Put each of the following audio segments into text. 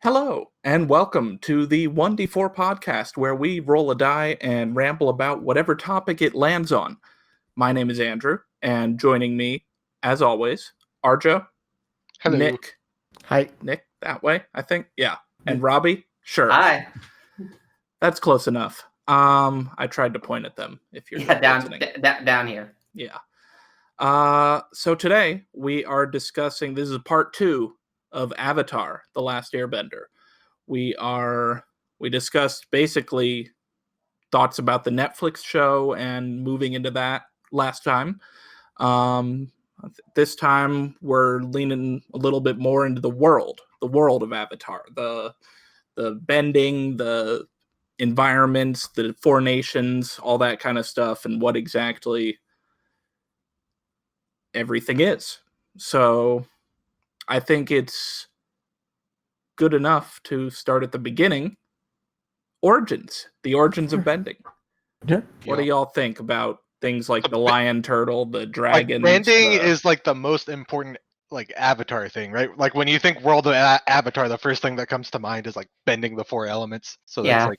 Hello, and welcome to the 1D4 podcast where we roll a die and ramble about whatever topic it lands on. My name is Andrew, and joining me, as always, Arjo, Hello. Nick. Hi. Nick, that way, I think. Yeah. And Robbie? Sure. Hi. That's close enough. I tried to point at them if you're listening. down here. Yeah. So today we are discussing, this is part 2 of Avatar, The Last Airbender. We discussed basically thoughts about the Netflix show and moving into that last time. This time we're leaning a little bit more into the world of Avatar, the bending, the environments, the 4 nations, all that kind of stuff, and what exactly everything is. So I think it's good enough to start at the beginning. The origins of bending. Yeah. What do y'all think about things like the lion turtle, the dragons? Bending is like the most important Avatar thing, right? Like when you think world of Avatar, the first thing that comes to mind is like bending the 4 elements. So that's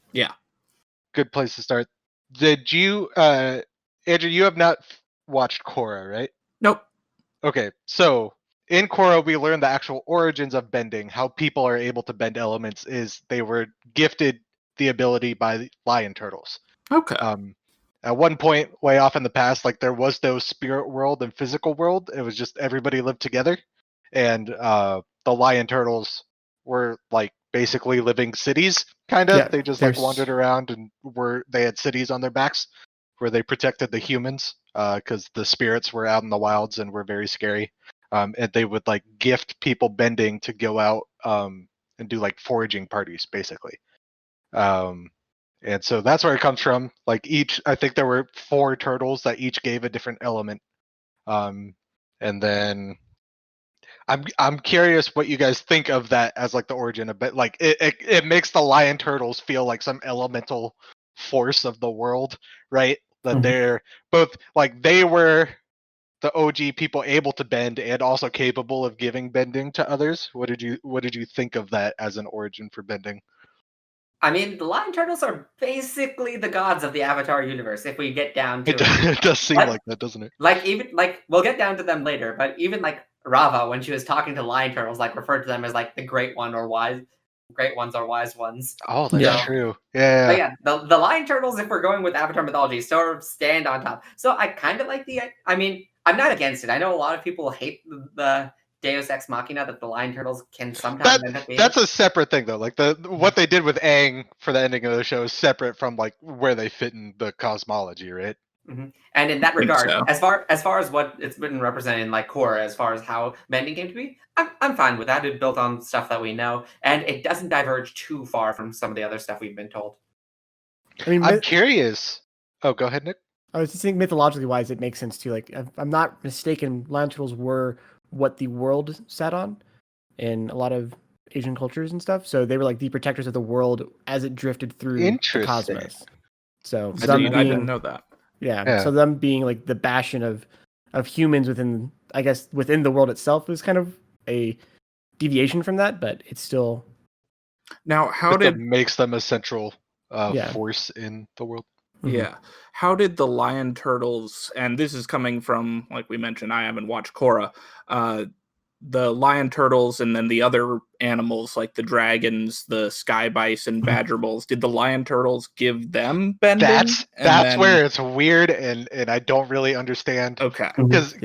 good place to start. Did you, Andrew? You have not watched Korra, right? Nope. Okay, so in Korra, we learned the actual origins of bending. How people are able to bend elements is they were gifted the ability by lion turtles. Okay. At one point, way off in the past, there was no spirit world and physical world. It was just everybody lived together, and the lion turtles were basically living cities, kind of. Yeah, they just wandered around and they had cities on their backs where they protected the humans because the spirits were out in the wilds and were very scary. And they would gift people bending to go out and do foraging parties, basically. And so that's where it comes from. I think there were 4 turtles that each gave a different element. And then I'm curious what you guys think of that as the origin of it. It makes the lion turtles feel like some elemental force of the world, right? That they're both they were the OG people able to bend and also capable of giving bending to others. What did you think of that as an origin for bending? I mean, the lion turtles are basically the gods of the Avatar universe. If we get down to it, it does seem like that, doesn't it? We'll get down to them later. But even Rava, when she was talking to lion turtles, referred to them as the great one or wise, great ones or wise ones. Oh, that's true. Yeah. But yeah, the lion turtles, if we're going with Avatar mythology, sort of stand on top. So I kind of like I mean, I'm not against it. I know a lot of people hate the Deus Ex Machina that the lion turtles can sometimes end up being. That's a separate thing, though. What they did with Aang for the ending of the show is separate from where they fit in the cosmology, right? Mm-hmm. And in that regard, as far as what it's been represented in Korra, as far as how bending came to be, I'm fine with that. It built on stuff that we know, and it doesn't diverge too far from some of the other stuff we've been told. I mean, I'm curious. Oh, go ahead, Nick. I was just thinking mythologically wise, it makes sense too. If I'm not mistaken, lion turtles were what the world sat on in a lot of Asian cultures and stuff. So they were the protectors of the world as it drifted through the cosmos. So I didn't know that. Yeah. So them being the bastion of humans within the world itself was kind of a deviation from that, but it's still. Now, makes them a central force in the world? Yeah. How did the lion turtles, and this is coming from, like we mentioned, I haven't watched Korra, the lion turtles and then the other animals like the dragons, the sky bison, badger bulls, did the lion turtles give them bending? That's where it's weird and I don't really understand. Okay. Because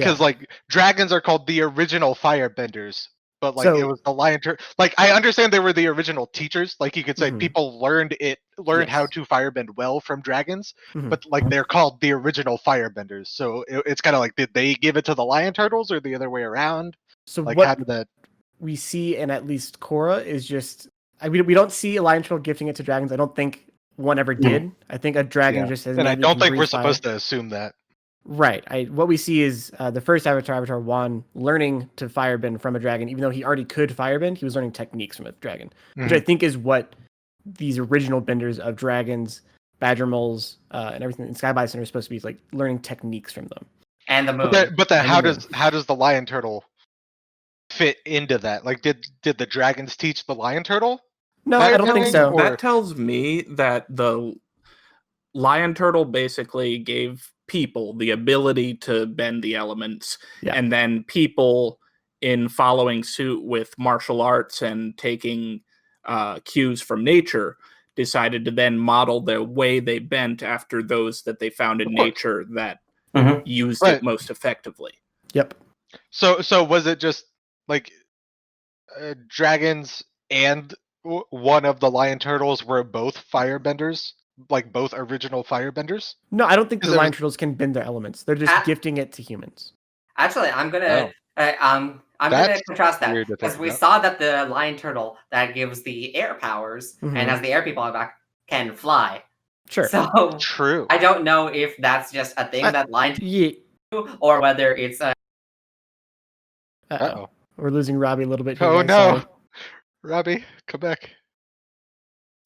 dragons are called the original firebenders. But it was the lion turtle. I understand they were the original teachers. You could say people learned how to firebend well from dragons. But they're called the original firebenders. So it's kind of did they give it to the lion turtles or the other way around? So how did that? We see in at least Korra is just we don't see a lion turtle gifting it to dragons. I don't think one ever did. I think a dragon just has. And I don't think we're supposed to assume that. Right. What we see is the first Avatar 1, learning to firebend from a dragon. Even though he already could firebend, he was learning techniques from a dragon, which I think is what these original benders of dragons, badger moles, and everything in Sky Bison are supposed to be learning techniques from them. And the moon. But how does the lion turtle fit into that? Did the dragons teach the lion turtle No, I don't think so. That tells me that the lion turtle basically gave people the ability to bend the elements, and then people, in following suit with martial arts and taking cues from nature, decided to then model the way they bent after those that they found in nature that used it most effectively. Yep. So was it just like dragons and one of the lion turtles were both firebenders? Like both original firebenders? No, I don't think the lion turtles can bend their elements. They're just gifting it to humans. Actually, I'm gonna contrast that because we saw that the lion turtle that gives the air powers and has the air people on back can fly. Sure. So true. I don't know if that's just a thing that lion do, or whether it's a. Uh-oh. We're losing Robbie a little bit here. Oh guys. no, Sorry. Robbie, come back.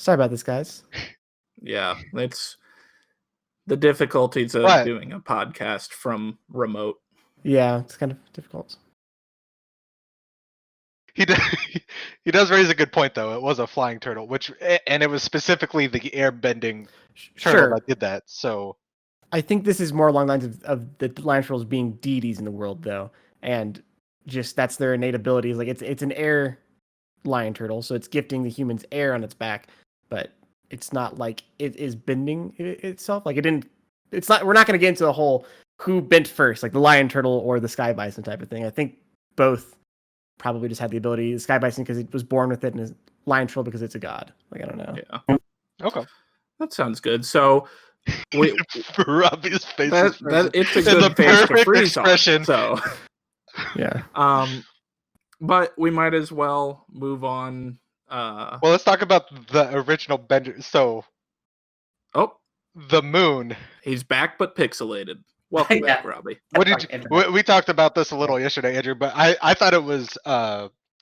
Sorry about this, guys. Yeah, it's the difficulties of doing a podcast from remote. Yeah, it's kind of difficult. He does raise a good point though. It was a flying turtle, and it was specifically the airbending turtle that did that. So I think this is more along the lines of the lion turtles being deities in the world, though, and just that's their innate abilities. Like it's an air lion turtle, so it's gifting the humans air on its back, but it's not like it is bending itself. Like it didn't. It's not. We're not going to get into the whole who bent first, like the lion turtle or the sky bison type of thing. I think both probably just had the ability. The sky bison because it was born with it, and the lion turtle because it's a god. Like I don't know. Yeah. Okay. That sounds good. So Robbie's face. It's a good face to freeze expression. On, so yeah. But we might as well move on. Well, let's talk about the original Bender. So, the moon. He's back, but pixelated. Welcome back, Robbie. We talked about this a little yesterday, Andrew, but I thought it was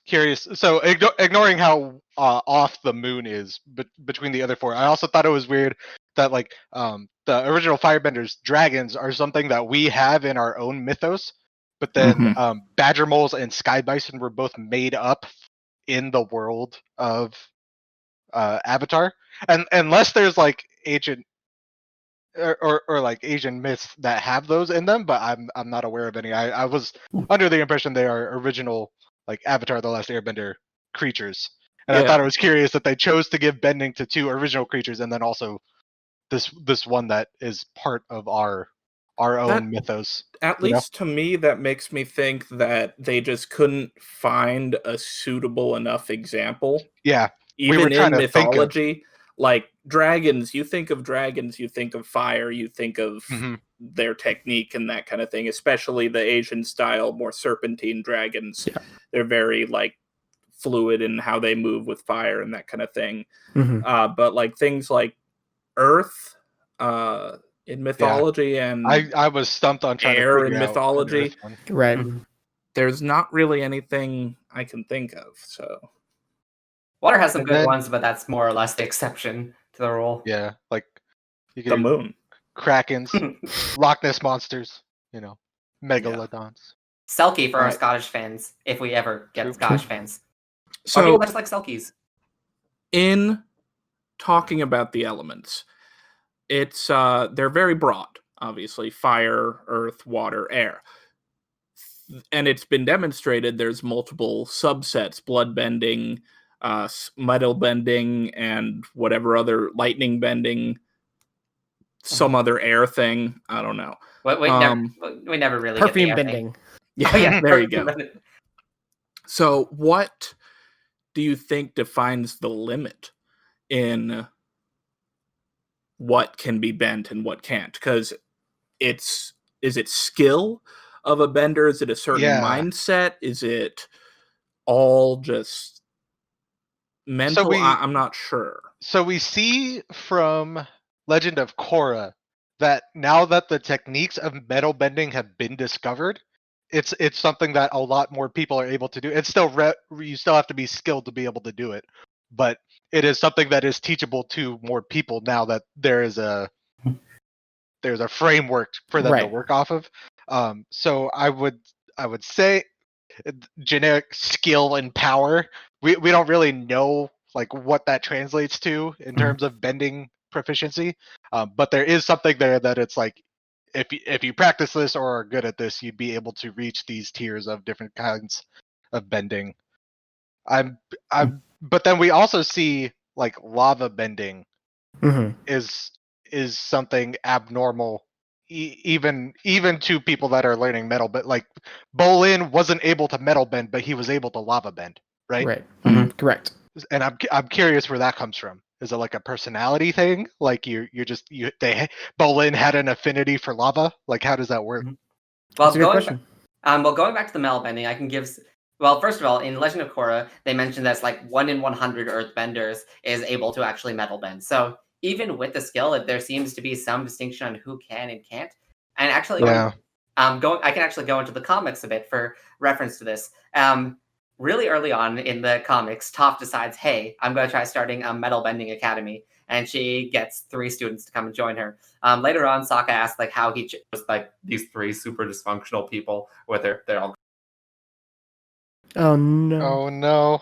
curious. So, ignoring how off the moon is between the other four, I also thought it was weird that like the original Firebenders dragons are something that we have in our own mythos, but then badger moles and sky bison were both made up in the world of Avatar, and unless there's like ancient or like Asian myths that have those in them, but I'm not aware of any. I was under the impression they are original like Avatar: The Last Airbender creatures, and I thought it was curious that they chose to give bending to two original creatures, and then also this one that is part of our own mythos. At least to me, that makes me think that they just couldn't find a suitable enough example. Yeah. Even in mythology, like dragons, you think of fire, you think of their technique and that kind of thing, especially the Asian style, more serpentine dragons. Yeah. They're very like fluid in how they move with fire and that kind of thing. But like things like earth, in mythology and I was stumped on trying air to in mythology, right? There's not really anything I can think of. So water has some good ones, but that's more or less the exception to the rule. Yeah, like the moon, krakens, Loch Ness monsters, megalodons. Selkie for our Scottish fans, if we ever get Scottish fans. So people just like Selkies. In talking about the elements, it's they're very broad, obviously fire, earth, water, air, and it's been demonstrated there's multiple subsets: blood bending, metal bending, and whatever other lightning bending, some other air thing. I don't know. We never really perfume get the bending. Yeah, there you go. So what do you think defines the limit in what can be bent and what can't? Because is it skill of a bender? Is it a certain mindset? Is it all just mental? I'm not sure. So we see from Legend of Korra that now that the techniques of metal bending have been discovered, it's something that a lot more people are able to do. It's still you still have to be skilled to be able to do it, but it is something that is teachable to more people now that there's a framework for them to work off of. So I would say generic skill and power. We don't really know like what that translates to in terms of bending proficiency. But there is something there that it's like if you practice this or are good at this, you'd be able to reach these tiers of different kinds of bending. But then we also see like lava bending is something abnormal, even to people that are learning metal. But like Bolin wasn't able to metal bend, but he was able to lava bend, right? Right. Correct. And I'm curious where that comes from. Is it like a personality thing? Like Bolin had an affinity for lava? Like how does that work? Well, That's a good question. Going back to the metal bending, I can give. Well, first of all, in Legend of Korra, they mentioned that like 1 in 100 Earthbenders is able to actually metal bend. So even with the skill, there seems to be some distinction on who can and can't. And actually, I can actually go into the comics a bit for reference to this. Really early on in the comics, Toph decides, "Hey, I'm going to try starting a metal bending academy," and she gets 3 students to come and join her. Later on, Sokka asks like how he chose like these 3 super dysfunctional people, whether they're all. Oh no. Oh no.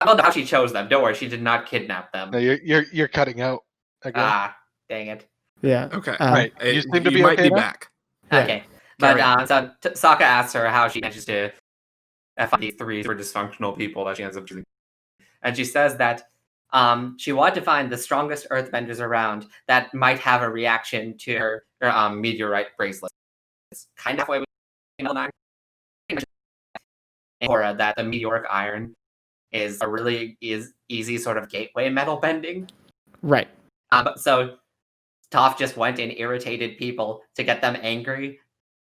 I don't know how she chose them. Don't worry, she did not kidnap them. No, you're cutting out again. Ah, dang it. Yeah. Okay. Right. You seem to be might okay be now? back. Yeah. Okay, but so Sokka asks her how she manages to find these 3 super dysfunctional people that she ends up choosing, and she says that she wanted to find the strongest Earthbenders around that might have a reaction to her meteorite bracelet. It's kind of way we know that Korra that the meteoric iron is a really easy sort of gateway metal bending. Right. So Toph just went and irritated people to get them angry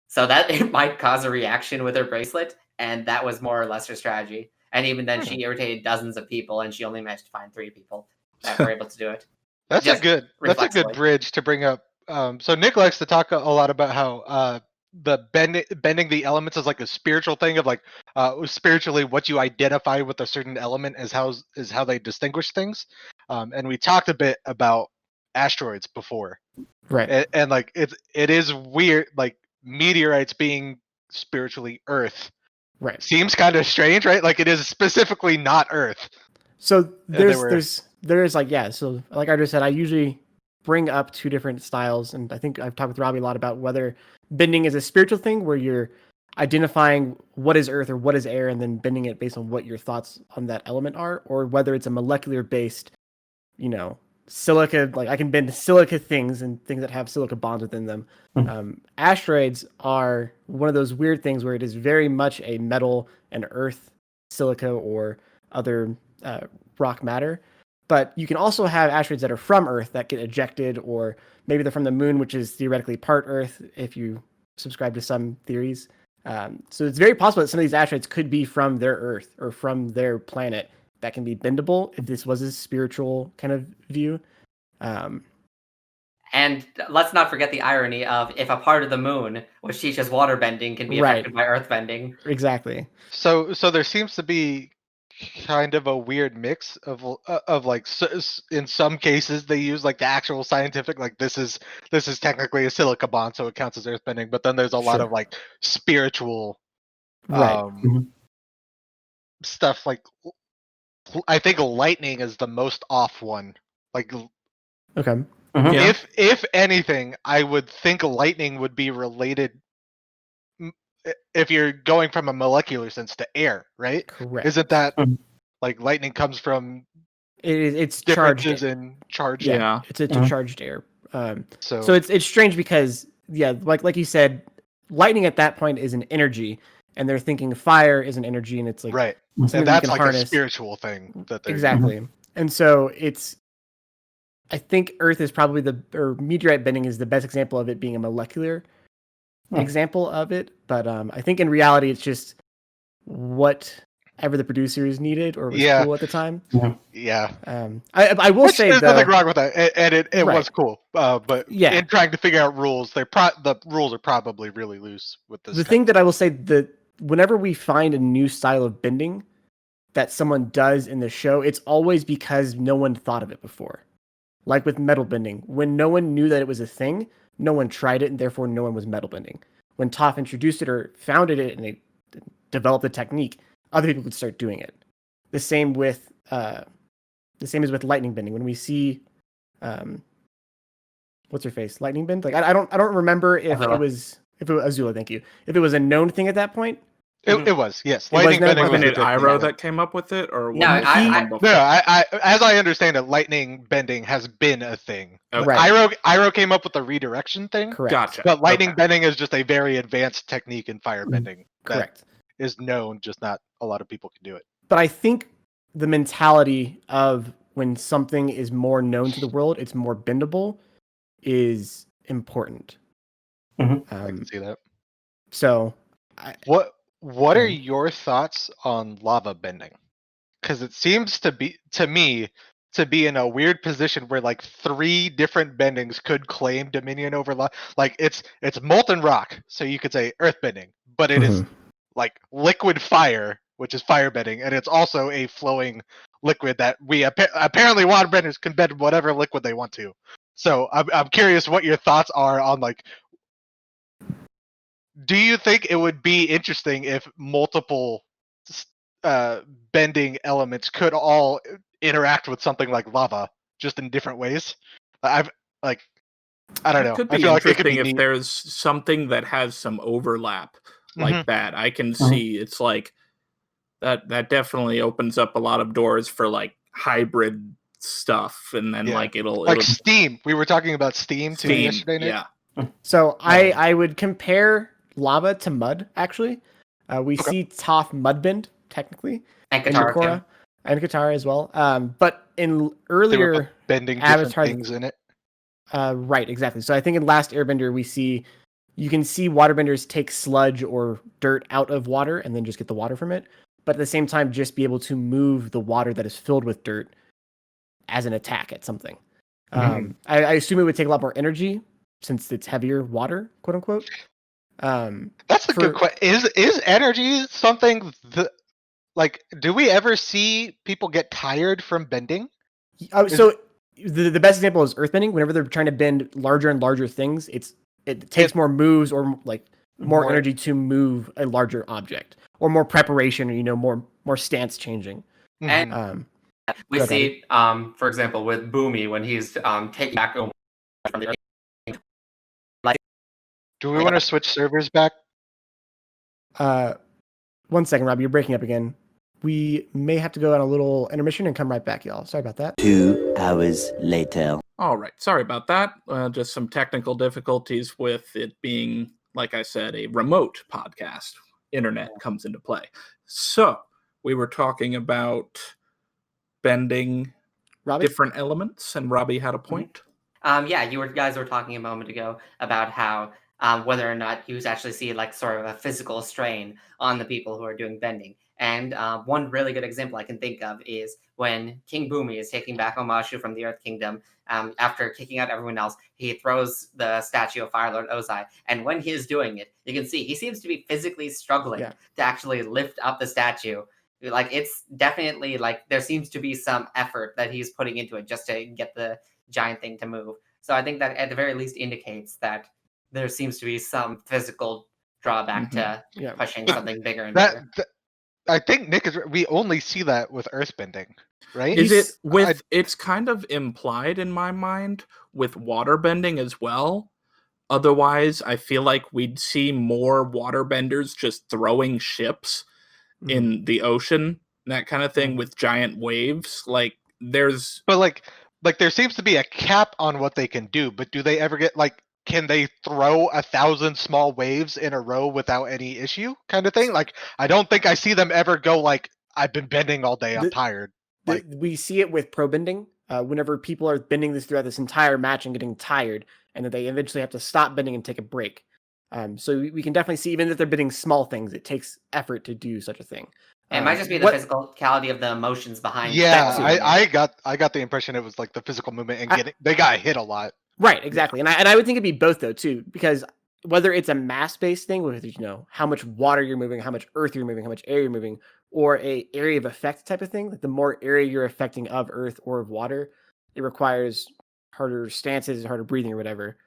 so that it might cause a reaction with her bracelet, and that was more or less her strategy. And even then, she irritated dozens of people, and she only managed to find 3 people that were able to do it. That's a good bridge to bring up. So Nick likes to talk a lot about how the bending the elements is like a spiritual thing of like spiritually what you identify with a certain element is how they distinguish things. And we talked a bit about asteroids before, Right. and like it is weird, like meteorites being spiritually Earth. Right. Seems kind of strange, right? Like it is specifically not Earth. So there's like, yeah. So like I just said, I usually bring up 2 different styles, and I think I've talked with Robbie a lot about whether bending is a spiritual thing where you're identifying what is earth or what is air and then bending it based on what your thoughts on that element are, or whether it's a molecular based, silica, like I can bend silica things and things that have silica bonds within them. Asteroids are one of those weird things where it is very much a metal and earth, silica or other rock matter. But you can also have asteroids that are from Earth that get ejected, or maybe they're from the moon, which is theoretically part Earth if you subscribe to some theories. So it's very possible that some of these asteroids could be from their Earth or from their planet that can be bendable if this was a spiritual kind of view. And let's not forget the irony of if a part of the moon, which teaches water bending, can be affected by earth bending. Exactly. So there seems to be kind of a weird mix of like in some cases they use like the actual scientific, like this is technically a silica bond, so it counts as earthbending, but then there's a lot of like spiritual stuff. Like I think lightning is the most off one. Like okay. If anything, I would think lightning would be related if you're going from a molecular sense to air, right? Correct. Isn't that like lightning comes from it's charged in charged? Yeah. It's a charged air. So it's strange because like you said, lightning at that point is an energy, and they're thinking fire is an energy, and it's like right. And that's like harness. A spiritual thing that they're exactly. And so I think Earth is probably or meteorite bending is the best example of it being a molecular example of it. But I think in reality, it's just whatever the producers needed or was cool at the time. Yeah. I will say there's nothing wrong with that, and it was cool. But in trying to figure out rules, the rules are probably really loose with this. The thing that I will say that whenever we find a new style of bending that someone does in the show, it's always because no one thought of it before. Like with metal bending, when no one knew that it was a thing, no one tried it, and therefore no one was metal bending. When Toph introduced it or founded it and they developed the technique, other people could start doing it. The same with the same as with lightning bending. When we see, what's her face, lightning bend? Like I don't remember if Azula. it was Azula. Thank you. If it was a known thing at that point. It was, yes. It was Lightning known- bending Wasn't was it a big thing. Iroh that came up with it, or No, was it I- someone I- before? No, I as I understand it, lightning bending has been a thing. Okay. Right. Iroh came up with the redirection thing, Correct. Gotcha. but lightning Okay. bending is just a very advanced technique in firebending that Correct. is known, just not a lot of people can do it. But I think the mentality of when something is more known to the world, it's more bendable, is important. I can see that. So, What are your thoughts on lava bending? Because it seems to me to be in a weird position where like 3 different bendings could claim dominion over lava. Like it's molten rock, so you could say earth bending, but it is like liquid fire, which is fire bending, and it's also a flowing liquid that we apparently water benders can bend whatever liquid they want to. So I'm curious what your thoughts are on like. Do you think it would be interesting if multiple bending elements could all interact with something like lava, just in different ways? I don't know. It could I be feel like it interesting could be if neat. there's something that has some overlap like Mhm. that. I can see it's like that definitely opens up a lot of doors for like hybrid stuff, and then Yeah. like it'll Steam. We were talking about Steam too yesterday, Nick. yeah. So I would compare lava to mud. Actually, we Okay. see Toph mudbend technically, And and Katara. Korra, and Katara as well. But in They were earlier both bending different Avatar, things in it. right, exactly. So I think in Last Airbender you can see waterbenders take sludge or dirt out of water and then just get the water from it, but at the same time just be able to move the water that is filled with dirt as an attack at something. I assume it would take a lot more energy since it's heavier water, quote unquote. That's a good question. Is energy something that, like, do we ever see people get tired from bending? So the best example is earthbending. Whenever they're trying to bend larger and larger things, it takes more moves or like more energy to move a larger object, or more preparation, or more stance changing. And we Go see, for example, with Boomy when he's taking back from the earth. Do we want to switch servers back? 1 second, Robbie, you're breaking up again. We may have to go on a little intermission and come right back, y'all. Sorry about that. 2 hours later. All right, sorry about that. Just some technical difficulties with it being, like I said, a remote podcast. Internet comes into play. So we were talking about bending Robbie? different elements, and Robbie had a point. Yeah, you guys were talking a moment ago about how whether or not you actually see like sort of a physical strain on the people who are doing bending. And one really good example I can think of is when King Boomy is taking back Omashu from the Earth Kingdom. After kicking out everyone else, he throws the statue of Firelord Ozai. And when he is doing it, you can see he seems to be physically struggling to actually lift up the statue. Like, it's definitely like there seems to be some effort that he's putting into it just to get the giant thing to move. So I think that at the very least indicates that there seems to be some physical drawback to pushing something bigger and bigger. I think Nick is. We only see that with earthbending, right? Is it with? It's kind of implied in my mind with waterbending as well. Otherwise, I feel like we'd see more waterbenders just throwing ships in the ocean, that kind of thing, with giant waves. Like there's, but like there seems to be a cap on what they can do. But do they ever get like? Can they throw 1,000 small waves in a row without any issue, kind of thing? Like, I don't think I see them ever go like, I've been bending all day, I'm tired. Like, we see it with pro bending. Whenever people are bending this throughout this entire match and getting tired, and then they eventually have to stop bending and take a break. So we can definitely see, even if they're bending small things, it takes effort to do such a thing. It might just be the physicality of the emotions behind it. Yeah, I got the impression it was like the physical movement and they got hit a lot. Right, exactly. And I would think it'd be both though too, because whether it's a mass-based thing with how much water you're moving, how much earth you're moving, how much air you're moving, or a area of effect type of thing, like the more area you're affecting of earth or of water, it requires harder stances, harder breathing or whatever.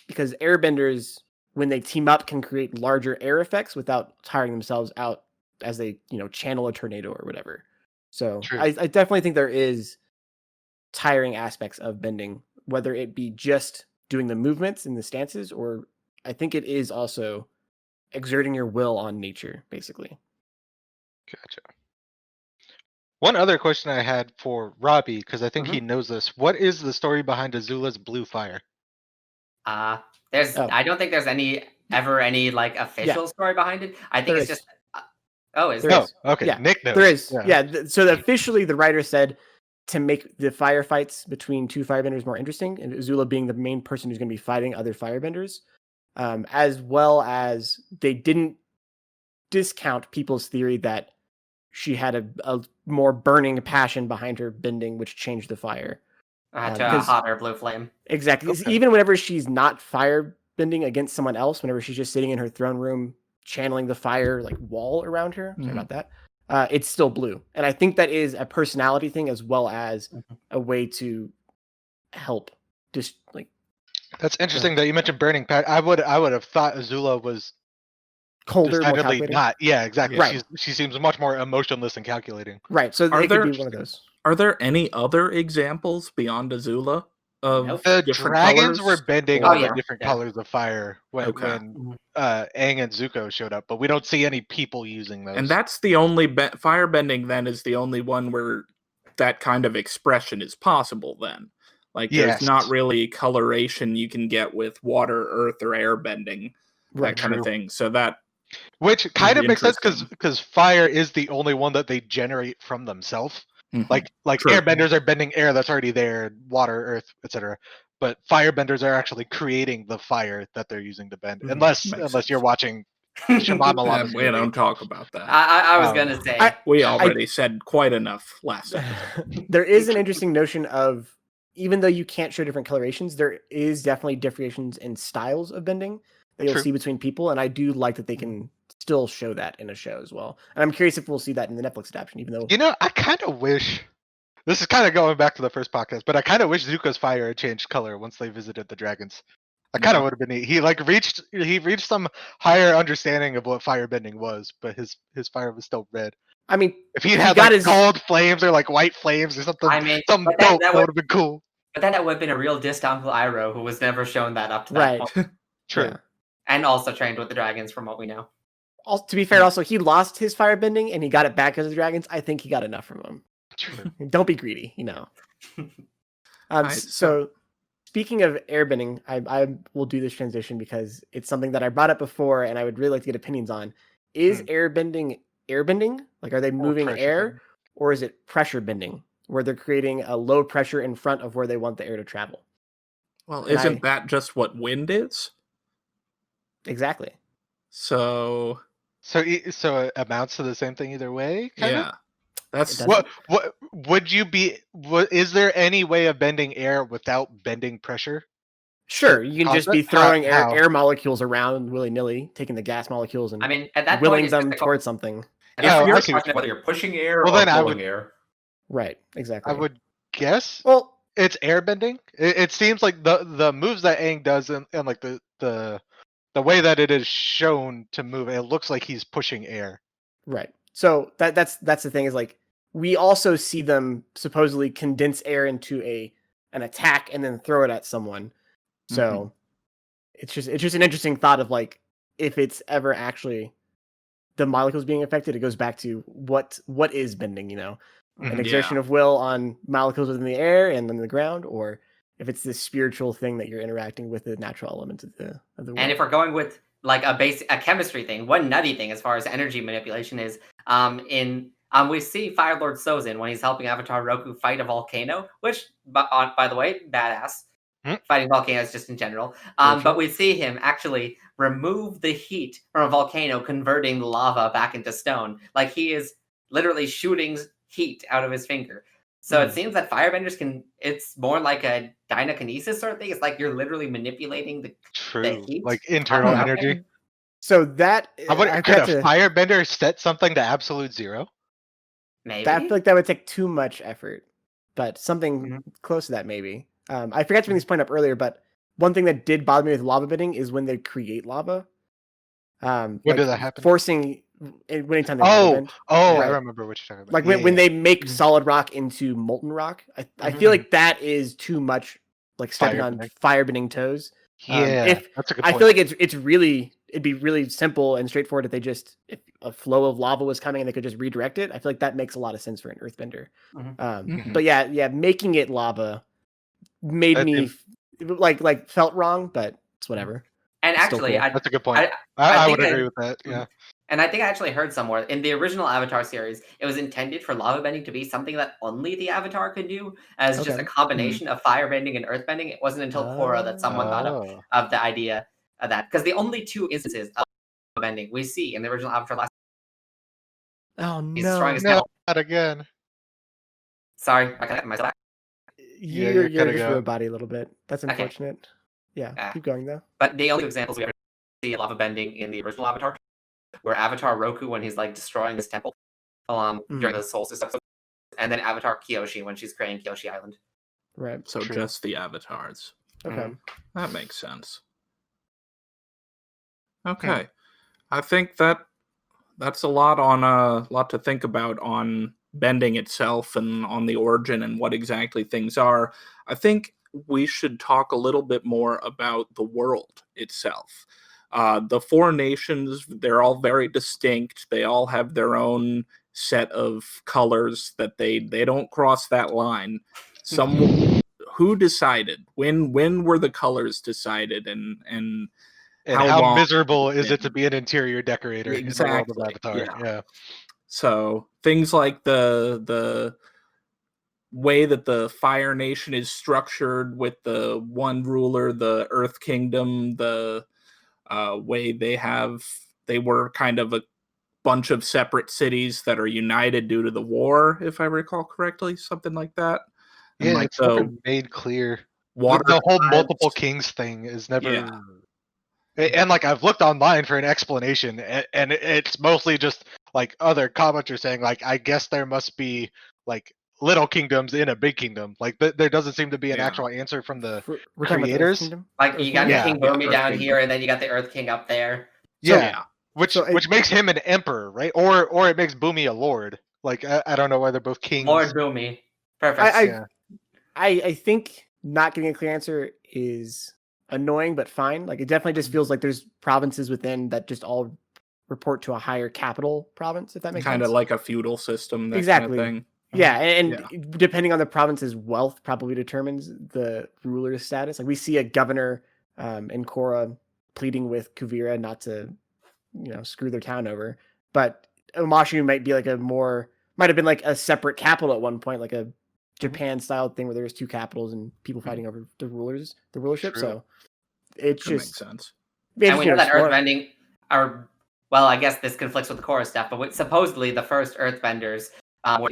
Because airbenders, when they team up, can create larger air effects without tiring themselves out as they channel a tornado or whatever. So True. I definitely think there is tiring aspects of bending, whether it be just doing the movements and the stances, or I think it is also exerting your will on nature, basically. Gotcha. One other question I had for Robbie, because I think he knows this. What is the story behind Azula's blue fire? I don't think there's any like official story behind it. I think There it's is. just is There there? is. Okay. Yeah, Nick knows. there is. Yeah. So officially, the writer said to make the firefights between two firebenders more interesting, and Azula being the main person who's going to be fighting other firebenders, as well as they didn't discount people's theory that she had a more burning passion behind her bending, which changed the fire. To a hotter blue flame. Exactly. Okay. Even whenever she's not firebending against someone else, whenever she's just sitting in her throne room channeling the fire like wall around her, sorry about that, it's still blue. And I think that is a personality thing as well as a way to help just like. That's interesting that you mentioned burning passion. I would have thought Azula was Colder, more decidedly calculated. not. Yeah, exactly. Right. She seems much more emotionless and calculating. Right. So it could be one of those. Are there any other examples beyond Azula of The different dragons colors? were bending Or- all the different colors of fire when Aang and Zuko showed up, but we don't see any people using those. And that's the only firebending then is the only one where that kind of expression is possible then. Like there's not really coloration you can get with water, earth, or air bending, that kind of thing. So that which kind of makes sense because fire is the only one that they generate from themselves. Like airbenders are bending air that's already there, water, earth, etc. But firebenders are actually creating the fire that they're using to bend. Unless you're watching Shamamalama's we don't talk about that. I was gonna say we already said quite enough last episode. There is an interesting notion of, even though you can't show different colorations, there is definitely differentiations in styles of bending that you'll see between people, and I do like that they can still show that in a show as well. And I'm curious if we'll see that in the Netflix adaptation, even though I kind of wish, this is kind of going back to the first podcast, but I kind of wish Zuko's fire had changed color once they visited the dragons. I kind of would have been neat. He reached some higher understanding of what firebending was, but his fire was still red. I mean, if he had like gold flames or like white flames or something, something dope, that would have been cool. But then that would have been a real diss to Uncle Iroh, who was never shown that up to that point. True. Yeah. And also trained with the dragons, from what we know. To be fair, also, he lost his firebending and he got it back as the dragons. I think he got enough from them. True. Don't be greedy, So, speaking of airbending, I will do this transition because it's something that I brought up before and I would really like to get opinions on. Is airbending? Like, are they moving air, or is it pressure bending, where they're creating a low pressure in front of where they want the air to travel? Well, isn't that just what wind is? Exactly. So it amounts to the same thing either way. Yeah, that's what would you be? Is there any way of bending air without bending pressure? Sure, you can just be throwing air molecules around willy nilly, taking the gas molecules and at that willing them towards something. I see whether you're pushing air or pulling air. Right, exactly. I would guess. Well, it's air bending. It seems like the moves that Aang does and like the way that it is shown to move, it looks like he's pushing air. Right. So that's the thing, is like we also see them supposedly condense air into an attack and then throw it at someone. So it's just an interesting thought of like, if it's ever actually the molecules being affected, it goes back to what is bending, an exertion of will on molecules within the air and on the ground, or if it's this spiritual thing that you're interacting with the natural elements of the world. And if we're going with like a chemistry thing, one nutty thing as far as energy manipulation is, we see Firelord Sozin when he's helping Avatar Roku fight a volcano, which by the way, badass. Fighting volcanoes just in general. But we see him actually remove the heat from a volcano, converting the lava back into stone. Like he is literally shooting heat out of his finger. So it seems that firebenders it's more like a dynakinesis sort of thing. It's like you're literally manipulating the heat. Like internal energy. So that... Could a firebender set something to absolute zero? Maybe. I feel like that would take too much effort. But something close to that, maybe. I forgot to bring this point up earlier, but one thing that did bother me with lava bending is when they create lava. When did that happen? Forcing anytime they lava bend. I Right. remember what you're talking about. Like when they make solid rock into molten rock, I feel like that is too much, like stepping on firebending toes. If that's a good I point. feel like it'd be really simple and straightforward if a flow of lava was coming and they could just redirect it. I feel like that makes a lot of sense for an earthbender. But yeah, making it lava made me felt wrong, but it's whatever. And It's still actually, cool. That's a good point. I I would think agree with that. Yeah. And I think I actually heard somewhere in the original Avatar series, it was intended for lava bending to be something that only the Avatar could do, as just a combination of firebending and earthbending. It wasn't until Korra that someone thought of the idea of that, because the only two instances of lava bending we see in the original Avatar Last. Oh He's destroying his no, temple. not again. Sorry, I got myself back. You're just robot-y a little bit. That's unfortunate. Okay. Yeah, keep going though. But the only examples we ever see of lava bending in the original Avatar were Avatar Roku when he's like destroying his temple during the solstice episode, and then Avatar Kyoshi when she's creating Kyoshi Island. Right. So just the avatars. Okay. That makes sense. Okay. I think that's a lot to think about on bending itself and on the origin and what exactly things are. I think we should talk a little bit more about the world itself. The four nations, they're all very distinct. They all have their own set of colors that they don't cross that line. Who decided? When were the colors decided? And how miserable is it to be an interior decorator in the world of Avatar? Yeah. So things like the way that the Fire Nation is structured with the one ruler, the Earth Kingdom, the way they were kind of a bunch of separate cities that are united due to the war, if I recall correctly, something like that. Yeah, and it's never made clear. Water the whole multiple kings thing is never. Yeah. And like I've looked online for an explanation, and it's mostly just like other commenters saying like I guess there must be like little kingdoms in a big kingdom. Like there doesn't seem to be an actual answer from the creators. Like you got King Boomy down here, and then you got the Earth King up there. Which makes him an emperor, right? Or it makes Boomy a lord. Like I don't know why they're both kings. Lord Boomy, perfect. I think not getting a clear answer is annoying, but fine. Like it definitely just feels like there's provinces within that just all report to a higher capital province, if that makes sense. Kind of like a feudal system, that exactly. kind of thing. Yeah, and depending on the province's wealth probably determines the ruler's status. Like we see a governor in Korra pleading with Kuvira not to, screw their town over. But Omashu might be might have been like a separate capital at one point, like a Japan-style thing where there was two capitals and people fighting over the rulership. True. So it just makes sense. And we know that earthbending are, well, I guess this conflicts with the Korra stuff, but supposedly the first earthbenders were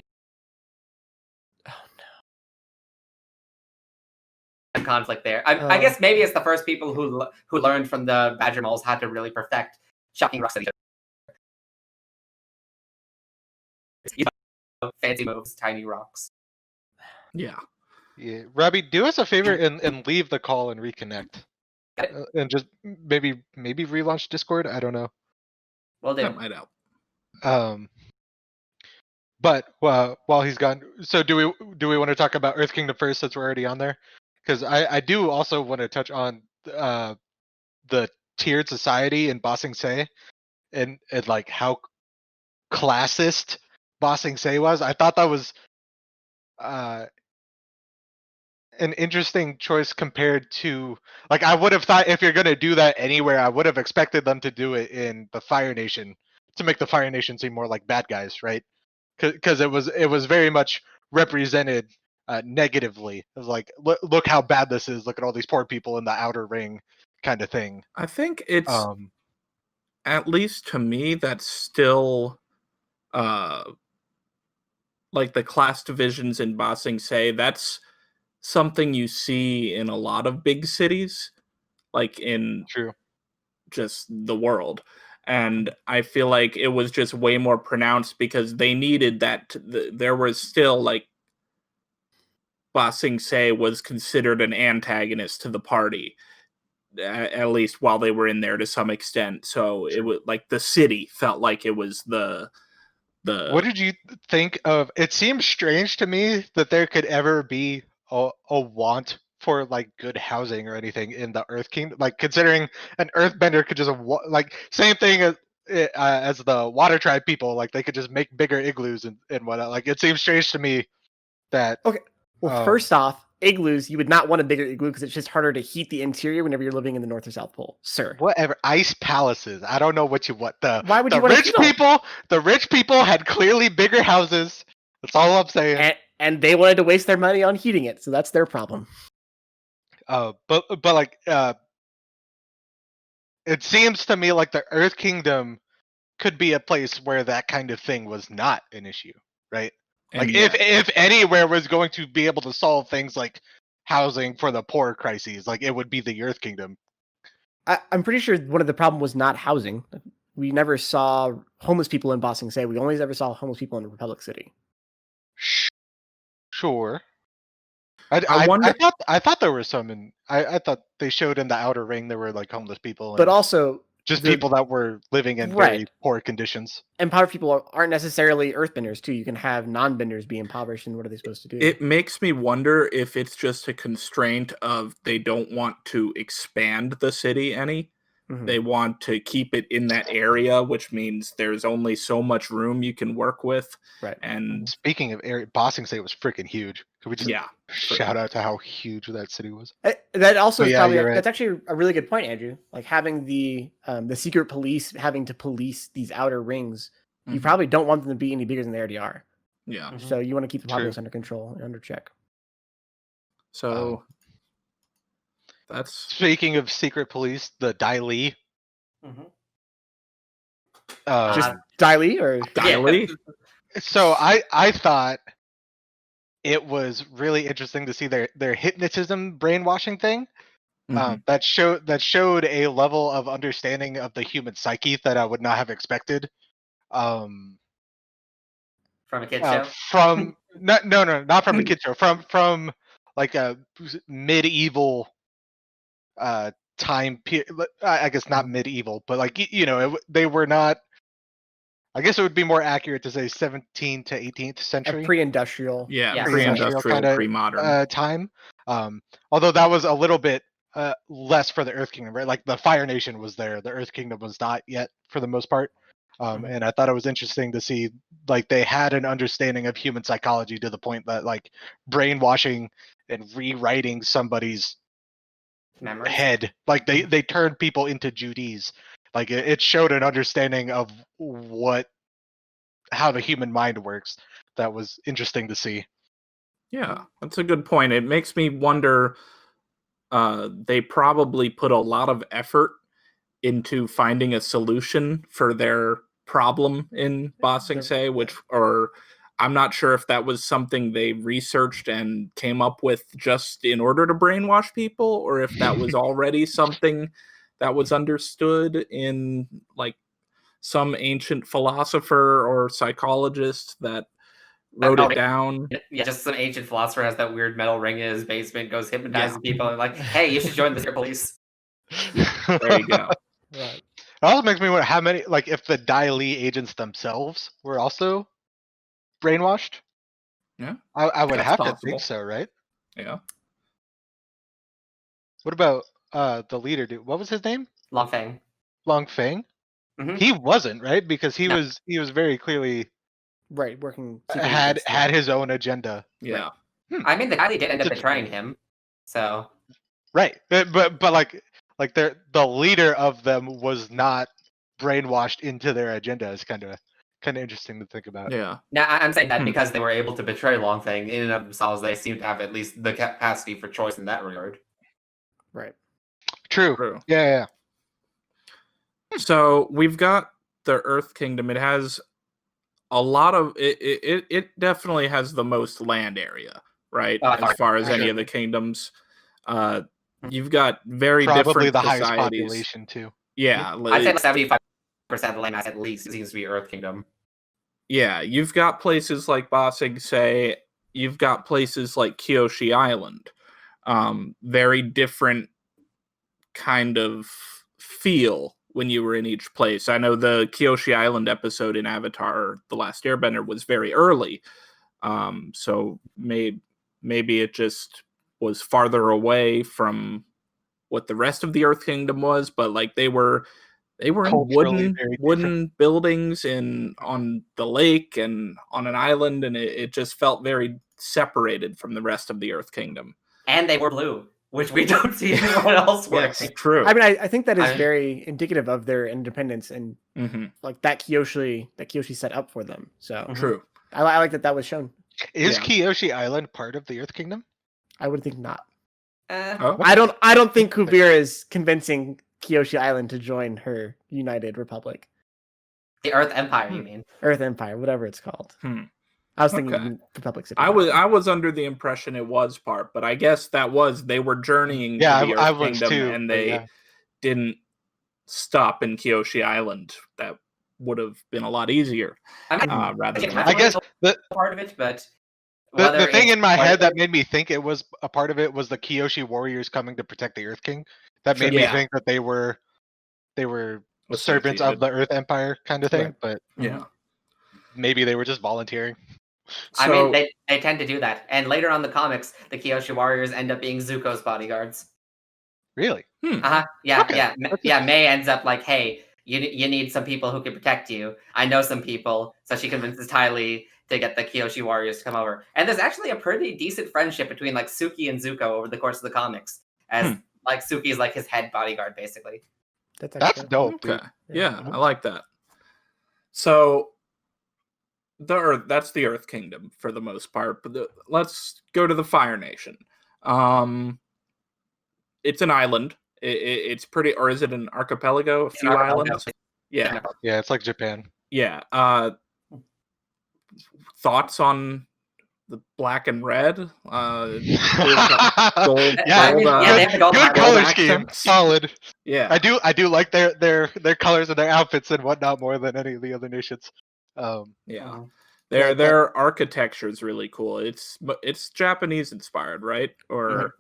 conflict there. I guess maybe it's the first people who learned from the badger moles how to really perfect shocking rocks. Fancy moves, tiny rocks. Yeah. Robbie, do us a favor and leave the call and reconnect, and just maybe relaunch Discord. I don't know. Well, that might help. But while he's gone, so do we want to talk about Earth Kingdom first since we're already on there? Because I do also want to touch on the tiered society in Ba Sing Se, and like how classist Ba Sing Se was. I thought that was an interesting choice compared to, like, I would have thought if you're going to do that anywhere, I would have expected them to do it in the Fire Nation to make the Fire Nation seem more like bad guys, right? Because it was very much represented negatively. It was like, look how bad this is. Look at all these poor people in the outer ring, kind of thing. I think it's at least to me that's still like the class divisions in Ba Sing Se. That's something you see in a lot of big cities, like in just the world. And I feel like it was just way more pronounced because they needed that. There was still like Ba Sing Se was considered an antagonist to the party. at least while they were in there to some extent. So it was like the city felt like it was the. What did you think of? It seems strange to me that there could ever be a want for like good housing or anything in the Earth Kingdom. Like considering an Earthbender could just like same thing as the Water Tribe people. Like they could just make bigger igloos and whatnot. Like it seems strange to me that. Okay. Well, first off, igloos, you would not want a bigger igloo because it's just harder to heat the interior whenever you're living in the North or South Pole, sir. Whatever. Ice palaces. I don't know what you want. Why would the you want rich people? The rich people had clearly bigger houses. That's all I'm saying. And they wanted to waste their money on heating it, so that's their problem. But like it seems to me like the Earth Kingdom could be a place where that kind of thing was not an issue, right? Like if anywhere was going to be able to solve things like housing for the poor crises, like it would be the Earth Kingdom. I'm pretty sure one of the problem was not housing. We never saw homeless people in Ba Sing Se. We only ever saw homeless people in Republic City. Sure. I thought there were some in. I thought they showed in the Outer Ring there were like homeless people, but also just people that were living in very poor conditions. Empowered people aren't necessarily Earthbenders too. You can have non-benders be impoverished, and what are they supposed to do? It makes me wonder if it's just a constraint of they don't want to expand the city any. Mm-hmm. They want to keep it in that area, which means there's only so much room you can work with. Right. And speaking of area, Ba Sing Se was freaking huge. Could we just shout out to how huge that city was? That also is probably that's actually a really good point, Andrew. Like having the secret police having to police these outer rings, you probably don't want them to be any bigger than they already are. Yeah. Mm-hmm. So you want to keep the populace under control and under check. So that's speaking of secret police, the Dai Li. Mm-hmm. Just Dai Li or Dai Li? So I thought it was really interesting to see their hypnotism brainwashing thing. That showed a level of understanding of the human psyche that I would not have expected. From a kid show? Not from a kid show. From like a medieval time period. I guess not medieval, but like they were not. I guess it would be more accurate to say 17th to 18th century. Pre-industrial. Pre-industrial, pre-modern time. Although that was a little bit less for the Earth Kingdom, right? Like the Fire Nation was there. The Earth Kingdom was not yet for the most part. And I thought it was interesting to see like they had an understanding of human psychology to the point that like brainwashing and rewriting somebody's memories. Head, like they turned people into Judies. Like it showed an understanding of how the human mind works. That was interesting to see. Yeah, that's a good point. It makes me wonder. They probably put a lot of effort into finding a solution for their problem in Ba Sing Se, or I'm not sure if that was something they researched and came up with just in order to brainwash people, or if that was already something that was understood in like some ancient philosopher or psychologist that wrote it down. Yeah, just some ancient philosopher has that weird metal ring in his basement, goes hypnotizing people and like, hey, you should join the secret police. There you go. Right. It also makes me wonder how many, like, if the Dai Li agents themselves were also brainwashed. Yeah, I would have to think so, right? Yeah. What about the leader dude? What was his name? Long Feng. Long Feng? Mm-hmm. He wasn't, right? Because he was very clearly working had his own agenda. Yeah. Right. I mean, the Dai Li did end up betraying him. So right. But like the leader of them was not brainwashed into their agenda. Is kind of interesting to think about. Yeah. Now I'm saying that because they were able to betray Long Feng in and of themselves, they seem to have at least the capacity for choice in that regard. Right. True. Yeah. So we've got the Earth Kingdom. It has a lot of it definitely has the most land area, right? As far as any of the kingdoms. You've got very probably different the societies. highest population too. Yeah. I'd say 75% of the land mass at least seems to be Earth Kingdom. Yeah, you've got places like Ba Sing Se, you've got places like Kyoshi Island. Very different kind of feel when you were in each place. I know the Kyoshi Island episode in Avatar: The Last Airbender was very early, so maybe it just was farther away from what the rest of the Earth Kingdom was, but like they were in Culturally very wooden buildings on the lake and on an island, and it just felt very separated from the rest of the Earth Kingdom. And they were blue, which we don't see anyone else wearing. Yes, true. I mean, I think that is very indicative of their independence and like that Kyoshi set up for them. So True. I like that was shown. Is Kyoshi Island part of the Earth Kingdom? I would think not. Oh. I don't think Kuvira is convincing Kyoshi Island to join her United Republic. The Earth Empire, you mean? Earth Empire, whatever it's called. I was thinking Republic City. I was under the impression it was part, but I guess they were journeying to the Earth Kingdom, too, and they didn't stop in Kyoshi Island. That would have been a lot easier. Rather than I guess the part of it, but the thing in my head that made me think it was a part of it was the Kyoshi warriors coming to protect the Earth King. That made me think that they were servants of the Earth Empire kind of thing, but maybe they were just volunteering. I mean, they tend to do that, and later on in the comics, the Kyoshi warriors end up being Zuko's bodyguards. Really? Yeah, okay. Yeah. May ends up like, hey, you need some people who can protect you. I know some people, so she convinces Ty Lee to get the Kyoshi warriors to come over. And there's actually a pretty decent friendship between like Suki and Zuko over the course of the comics, as like Suki is like his head bodyguard, basically. That's dope. Dude. Okay. Yeah, I like that. So that's the Earth Kingdom for the most part, but let's go to the Fire Nation. It's an island. It's pretty, or is it an archipelago? A few islands. Yeah, it's like Japan. Yeah. Thoughts on the black and red? Gold, they have a good color scheme. Solid. Yeah, I do like their colors and their outfits and whatnot more than any of the other nations. Their architecture is really cool. It's Japanese inspired, right? Or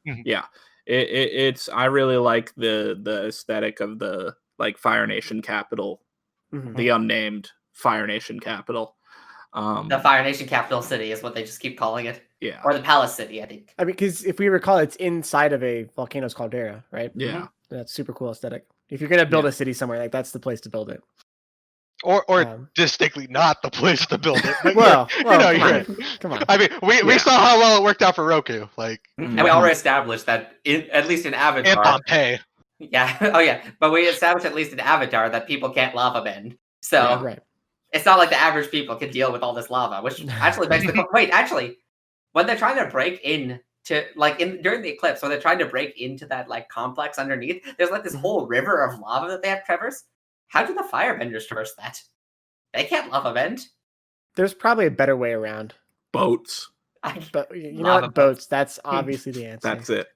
it's I really like the aesthetic of the like Fire Nation capital, the unnamed Fire Nation capital. The Fire Nation capital city is what they just keep calling it. Yeah, or the Palace City, I think. I mean, because if we recall, it's inside of a volcano's caldera, right? Yeah, that's super cool aesthetic. If you're gonna build a city somewhere, like that's the place to build it. Or distinctly not the place to build it. But well, come on. I mean, we saw how well it worked out for Roku. Like, and we already established that, at least in Avatar. And Pompeii. Yeah. Oh, yeah. But we established at least in Avatar that people can't lava bend. So it's not like the average people can deal with all this lava, which actually makes the wait. Actually, when they're trying to break in to during the eclipse, when they're trying to break into that like complex underneath, there's like this whole river of lava that they have to traverse. How do the firebenders traverse that? They can't lava bend. There's probably a better way around. Boats. But you know what? Boats. That's obviously the answer. That's it.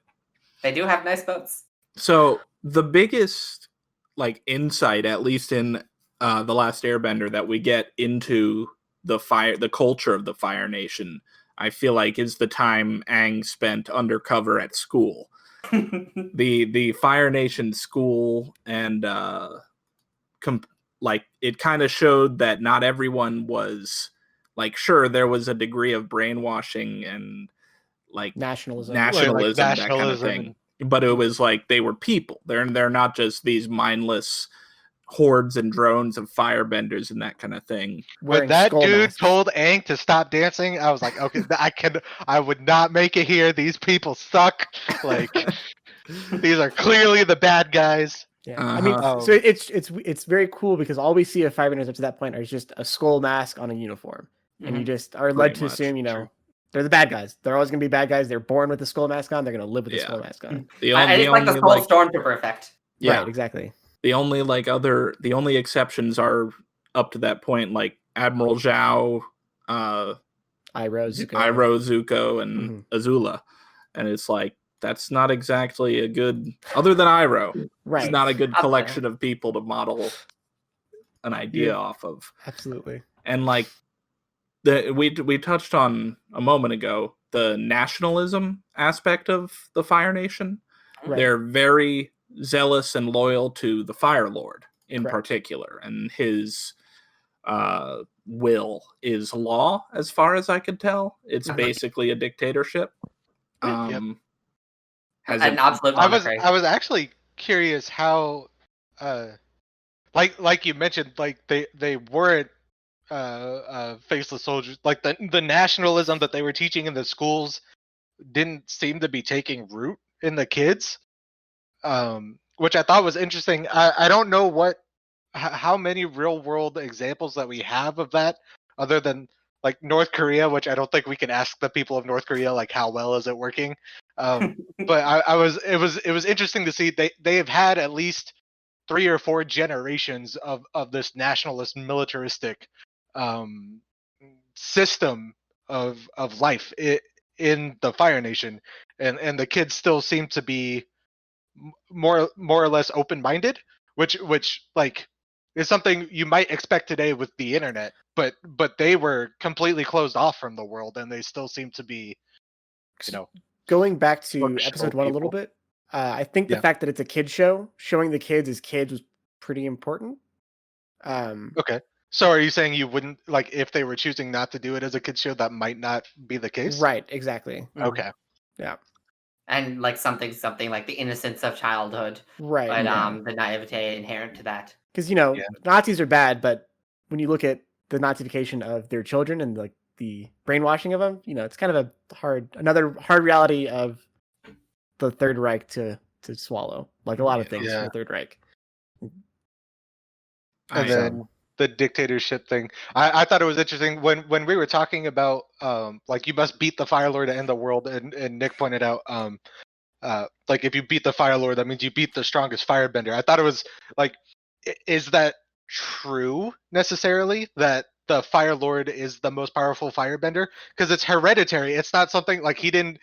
They do have nice boats. So the biggest like insight, at least in The Last Airbender, that we get into the culture of the Fire Nation, I feel like is the time Aang spent undercover at school. the Fire Nation school and like it kind of showed that not everyone was like, sure, there was a degree of brainwashing and like nationalism, that kind of thing, but it was like they were people. They're not just these mindless hordes and drones of firebenders and that kind of thing. When that dude told Aang to stop dancing, I was like, okay, I would not make it here. These people suck. Like, these are clearly the bad guys. Yeah, I mean, so it's very cool because all we see of firebenders up to that point are just a skull mask on a uniform, and you just are led to assume, they're the bad guys. They're always going to be bad guys. They're born with the skull mask on. They're going to live with the skull mask on. It's like the skull stormtrooper effect. Yeah, right, exactly. The only exceptions are up to that point, like Admiral Zhao, Iroh, Zuko, and Azula, and it's like, that's not exactly a good, other than Iroh, right? It's not a good collection of people to model an idea off of. Absolutely. And like we touched on a moment ago, the nationalism aspect of the Fire Nation. Right. They're very, zealous and loyal to the Firelord in Correct. particular, and his will is law, as far as I could tell. It's basically a dictatorship. Yep. Has An it, absolute I was monarchy. I was actually curious how, like you mentioned, like they weren't faceless soldiers. Like the nationalism that they were teaching in the schools didn't seem to be taking root in the kids, which I thought was interesting. I don't know how many real world examples that we have of that, other than like North Korea, which I don't think we can ask the people of North Korea like how well is it working. But it was interesting to see they have had at least 3 or 4 generations of this nationalist militaristic system of life in the Fire Nation, and the kids still seem to be more or less open minded, which like is something you might expect today with the internet, but they were completely closed off from the world, and they still seem to be, you know, Going back to functional episode 1 a little people. bit, I think the Yeah. fact that it's a kid show, showing the kids as kids was pretty important. Okay. So are you saying you wouldn't, like, if they were choosing not to do it as a kids show, that might not be the case? Right, exactly. Okay. Yeah. And like something like the innocence of childhood, Right. but Yeah. the naivete inherent to that. Because Yeah. Nazis are bad, but when you look at the Nazification of their children and like the brainwashing of them, it's kind of another hard reality of the Third Reich to swallow, like a lot of things from Yeah. the Third Reich. And I- then the dictatorship thing, I thought it was interesting when we were talking about like you must beat the Firelord to end the world, and Nick pointed out like if you beat the Firelord, that means you beat the strongest Firebender. I thought it was like, is that true necessarily that the Firelord is the most powerful Firebender? Because it's hereditary. It's not something like he didn't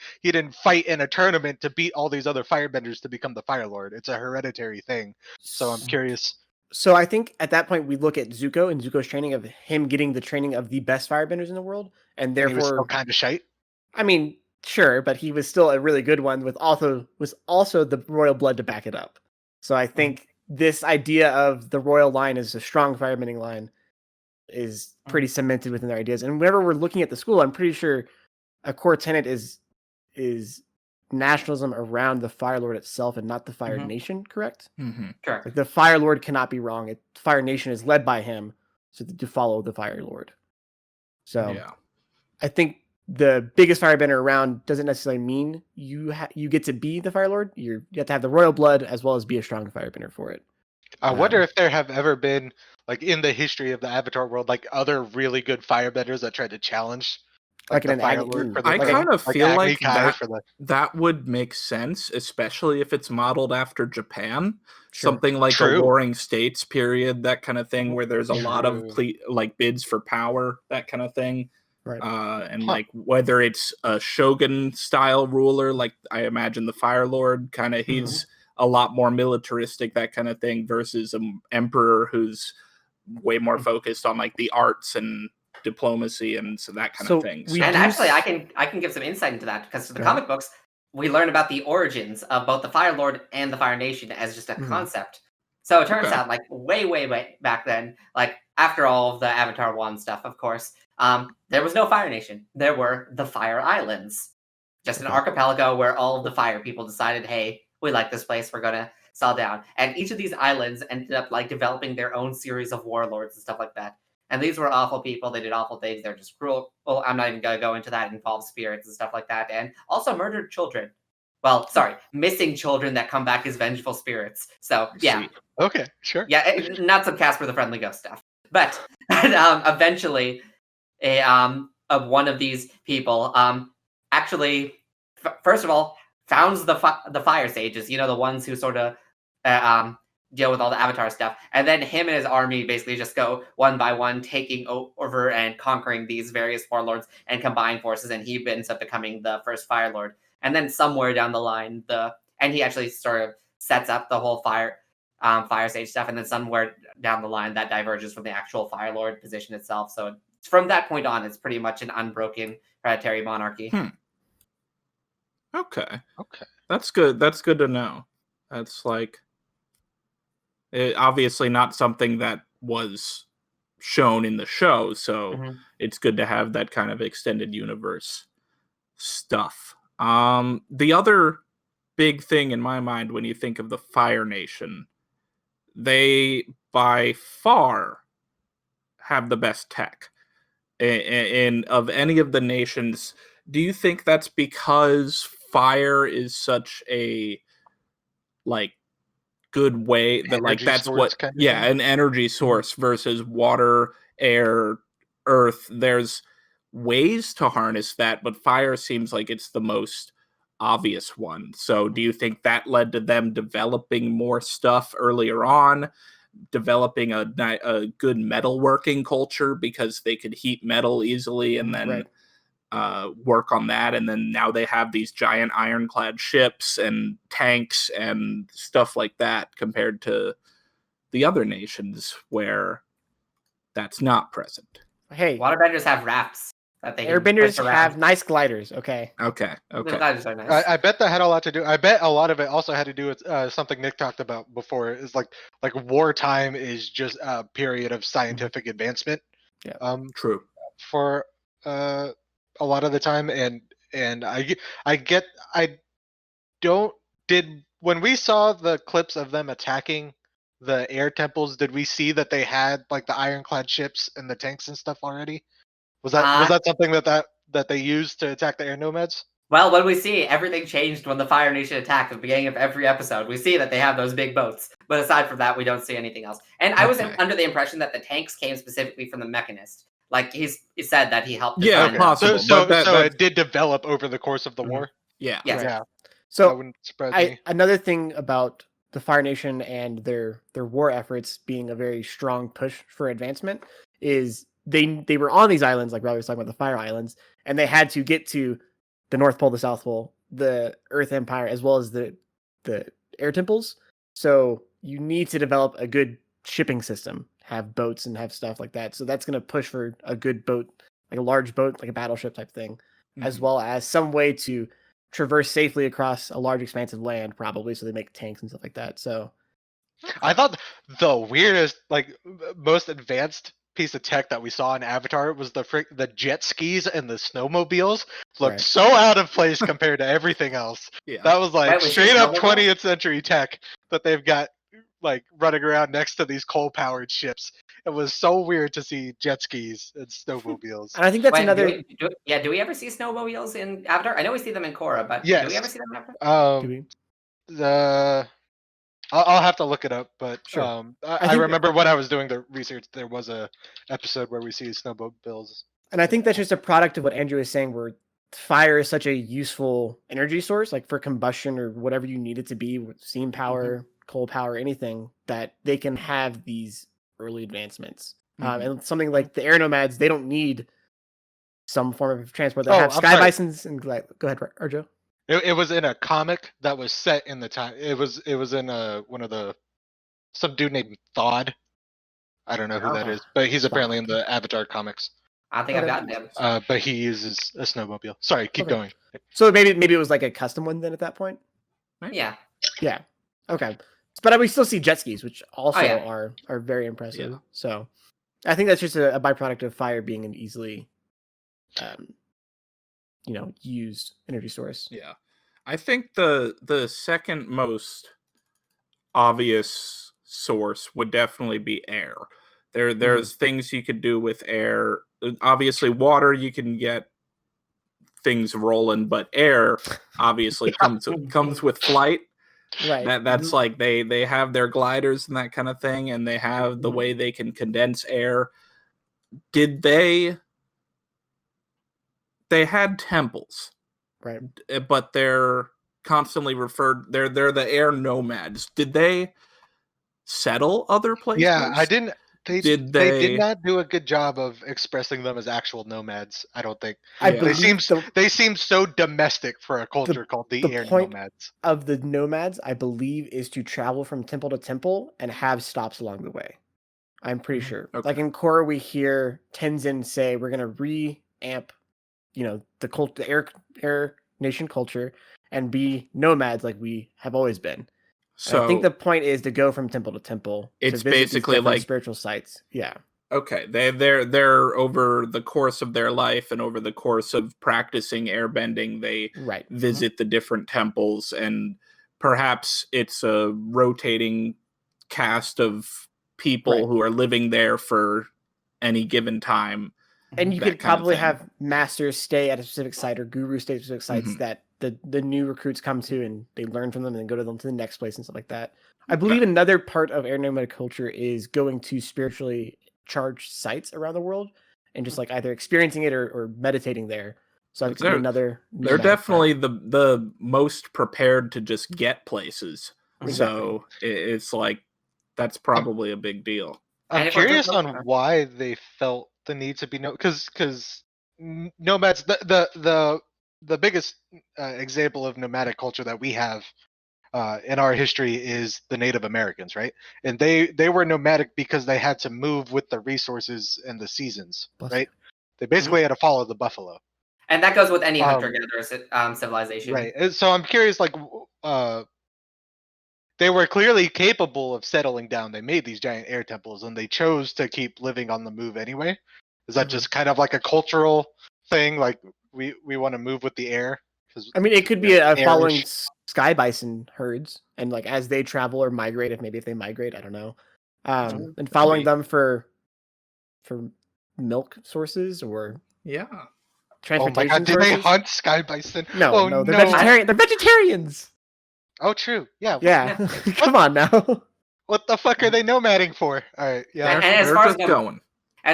fight in a tournament to beat all these other Firebenders to become the Firelord. It's a hereditary thing. So I'm curious. So I think at that point we look at Zuko and Zuko's training of him getting the training of the best firebenders in the world, and And he was still therefore, kind of shite. I mean, sure, but he was still a really good one with also the royal blood to back it up. So I think this idea of the royal line as a strong firebending line is pretty cemented within their ideas. And whenever we're looking at the school, I'm pretty sure a core tenet is nationalism around the Firelord itself and not the Fire Nation, correct? Mhm. Correct. Like the Firelord cannot be wrong. Fire Nation is led by him, so to follow the Firelord. So Yeah. I think the biggest firebender around doesn't necessarily mean you get to be the Firelord. You have to have the royal blood as well as be a strong firebender for it. I wonder if there have ever been, like in the history of the Avatar world, like other really good firebenders that tried to challenge Like the in an Firelord for the I throne. kind of feel Agni like Kai for the that would make sense, especially if it's modeled after Japan. Sure. Something like True. a Warring States period, that kind of thing, where there's a lot of like bids for power, that kind of thing. Right. And like whether it's a shogun style ruler, like I imagine the Firelord, kind of he's a lot more militaristic, that kind of thing, versus an emperor who's way more focused on like the arts and diplomacy and so that kind of thing. we And do actually, I can give some insight into that, because for the comic books, we learn about the origins of both the Fire Lord and the Fire Nation as just a concept. So it turns out, like way back then, like after all of the Avatar 1 stuff, of course, there was no Fire Nation. There were the Fire Islands, just an archipelago where all of the fire people decided, hey, we like this place, we're gonna settle down. And each of these islands ended up like developing their own series of warlords and stuff like that. And these were awful people. They did awful things. They're just cruel. Well, I'm not even going to go into that. It involves spirits and stuff like that. And also murdered children. Well, sorry, missing children that come back as vengeful spirits. So, yeah. Okay, sure. Yeah, not some Casper the Friendly Ghost stuff. But eventually, one of these people actually, first of all, founds the Fire Sages. The ones who sort of deal with all the Avatar stuff, and then him and his army basically just go one by one, taking over and conquering these various warlords and combine forces, and he ends up becoming the first Fire Lord. And then somewhere down the line, he actually sort of sets up the whole Fire Sage stuff, and then somewhere down the line that diverges from the actual Fire Lord position itself. So from that point on, it's pretty much an unbroken hereditary monarchy. Okay. That's good to know. That's like obviously not something that was shown in the show, so it's good to have that kind of extended universe stuff. The other big thing in my mind when you think of the Fire Nation, they by far have the best tech. And of any of the nations, do you think that's because fire is such a like good way that like Energy that's source what kind of yeah thing? an energy source versus water, air, earth? There's ways to harness that, but fire seems like it's the most obvious one. So do you think that led to them developing more stuff earlier on, developing a good metalworking culture because they could heat metal easily and then work on that, and then now they have these giant ironclad ships and tanks and stuff like that compared to the other nations where that's not present? Hey, Waterbenders have rafts that they can airbenders push around. have nice gliders. Okay. Okay. The gliders are nice. I bet that had a lot to do. I bet a lot of it also had to do with something Nick talked about before. Is like wartime is just a period of scientific advancement. Yeah. True. For a lot of the time, and I don't did when we saw the clips of them attacking the air temples, did we see that they had like the ironclad ships and the tanks and stuff already? Was that something that they used to attack the air nomads? Well, when we see everything changed when the Fire Nation attacked at the beginning of every episode, we see that they have those big boats. But aside from that, we don't see anything else. And I was under the impression that the tanks came specifically from the Mechanist. Like he said that he helped. Yeah, possible. So but it did develop over the course of the war. Yeah. Yes. Yeah. So That wouldn't surprise me. another thing about the Fire Nation and their war efforts being a very strong push for advancement is they were on these islands, like Robbie was talking about, the Fire Islands, and they had to get to the North Pole, the South Pole, the Earth Empire, as well as the air temples. So you need to develop a good shipping system, have boats and have stuff like that. So that's going to push for a good boat, like a large boat, like a battleship type thing, as well as some way to traverse safely across a large expanse of land, probably. So they make tanks and stuff like that. So I thought the weirdest, like most advanced piece of tech that we saw in Avatar was the jet skis and the snowmobiles looked so out of place compared to everything else. Yeah. That was like Wait, straight up snowmobile? 20th century tech that they've got like running around next to these coal powered ships. It was so weird to see jet skis and snowmobiles. and I think that's Wait, another. do we ever see snowmobiles in Avatar? I know we see them in Korra, but Yes. do we ever see them in Avatar? Do we? I'll have to look it up, but Sure. I remember when I was doing the research, there was a episode where we see snowmobiles. And I think that's just a product of what Andrew is saying, where fire is such a useful energy source, like for combustion or whatever you need it to be, with steam power, coal power, anything, that they can have these early advancements. And something like the air nomads, they don't need some form of transport. They have sky bisons and go ahead, Arjo. It was in a comic that was set in the time. It was in one of the some dude named Thawd. I don't know who that is, but he's apparently in the Avatar comics. I think I've gotten them. But he uses a snowmobile. Sorry, keep going. So maybe it was like a custom one then at that point. Yeah. Yeah. Okay. But we still see jet skis, which also yeah. are very impressive. Yeah. So I think that's just a byproduct of fire being an easily, used energy source. Yeah. I think the second most obvious source would definitely be air. There's things you could do with air. Obviously, water you can get things rolling, but air obviously comes with flight. Right. That's like they have their gliders and that kind of thing, and they have the way they can condense air. Did they had temples, right? But they're constantly referred. They're the air nomads. Did they settle other places? Yeah, I didn't. They did not do a good job of expressing them as actual nomads. I don't think. They seem so domestic for a culture called the air nomads. Of the nomads, I believe, is to travel from temple to temple and have stops along the way. I'm pretty sure. Okay. Like in Korra, we hear Tenzin say we're gonna re-amp, the air nation culture and be nomads like we have always been. So I think the point is to go from temple to temple. It's to visit these basically different like spiritual sites. Yeah. Okay, they're over the course of their life and over the course of practicing airbending, they Right. visit the different temples, and perhaps it's a rotating cast of people Right. who are living there for any given time. And you that could kind of probably thing. have masters stay at a specific site or gurus stay at specific sites Mhm. that the new recruits come to and they learn from them and then go to them to the next place and stuff like that. I believe another part of air nomadic culture is going to spiritually charged sites around the world and just like either experiencing it or meditating there. So that could be another. They're nomadic definitely path. the most prepared to just get places. Exactly. So it's like that's probably a big deal. I'm And if we're just curious on why they felt the need to be because nomads the biggest example of nomadic culture that we have in our history is the Native Americans, right? And they were nomadic because they had to move with the resources and the seasons, right? They basically had to follow the buffalo. And that goes with any hunter-gatherer civilization. Right. And so I'm curious, like, they were clearly capable of settling down. They made these giant air temples, and they chose to keep living on the move anyway. Is that just kind of like a cultural thing? Like we want to move with the air? I mean, it could be a following sky bison herds, and like as they travel or migrate, if they migrate, I don't know, and following them for milk sources or transportation. Oh my god, did they hunt sky bison? No, no, they're vegetarian. They're vegetarians. Oh, true. Yeah. Yeah. Come on now. What the fuck are they nomading for? All right. Yeah. And as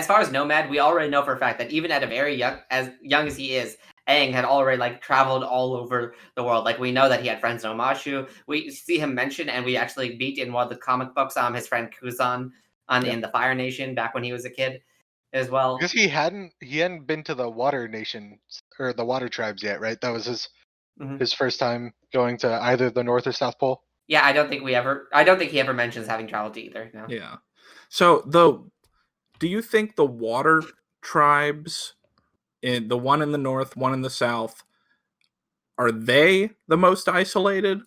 far as nomad, we already know for a fact that even at a very young as he is, Aang had already like traveled all over the world. Like we know that he had friends in Omashu. We see him mentioned, and we actually beat in one of the comic books his friend Kuzan in the Fire Nation back when he was a kid as well. Because he hadn't been to the Water Nation or the Water Tribes yet, right? That was his first time going to either the North or South Pole. Yeah, I don't think he ever mentions having traveled to either. No. Yeah. So do you think the Water Tribes, the one in the north, one in the south, are they the most isolated,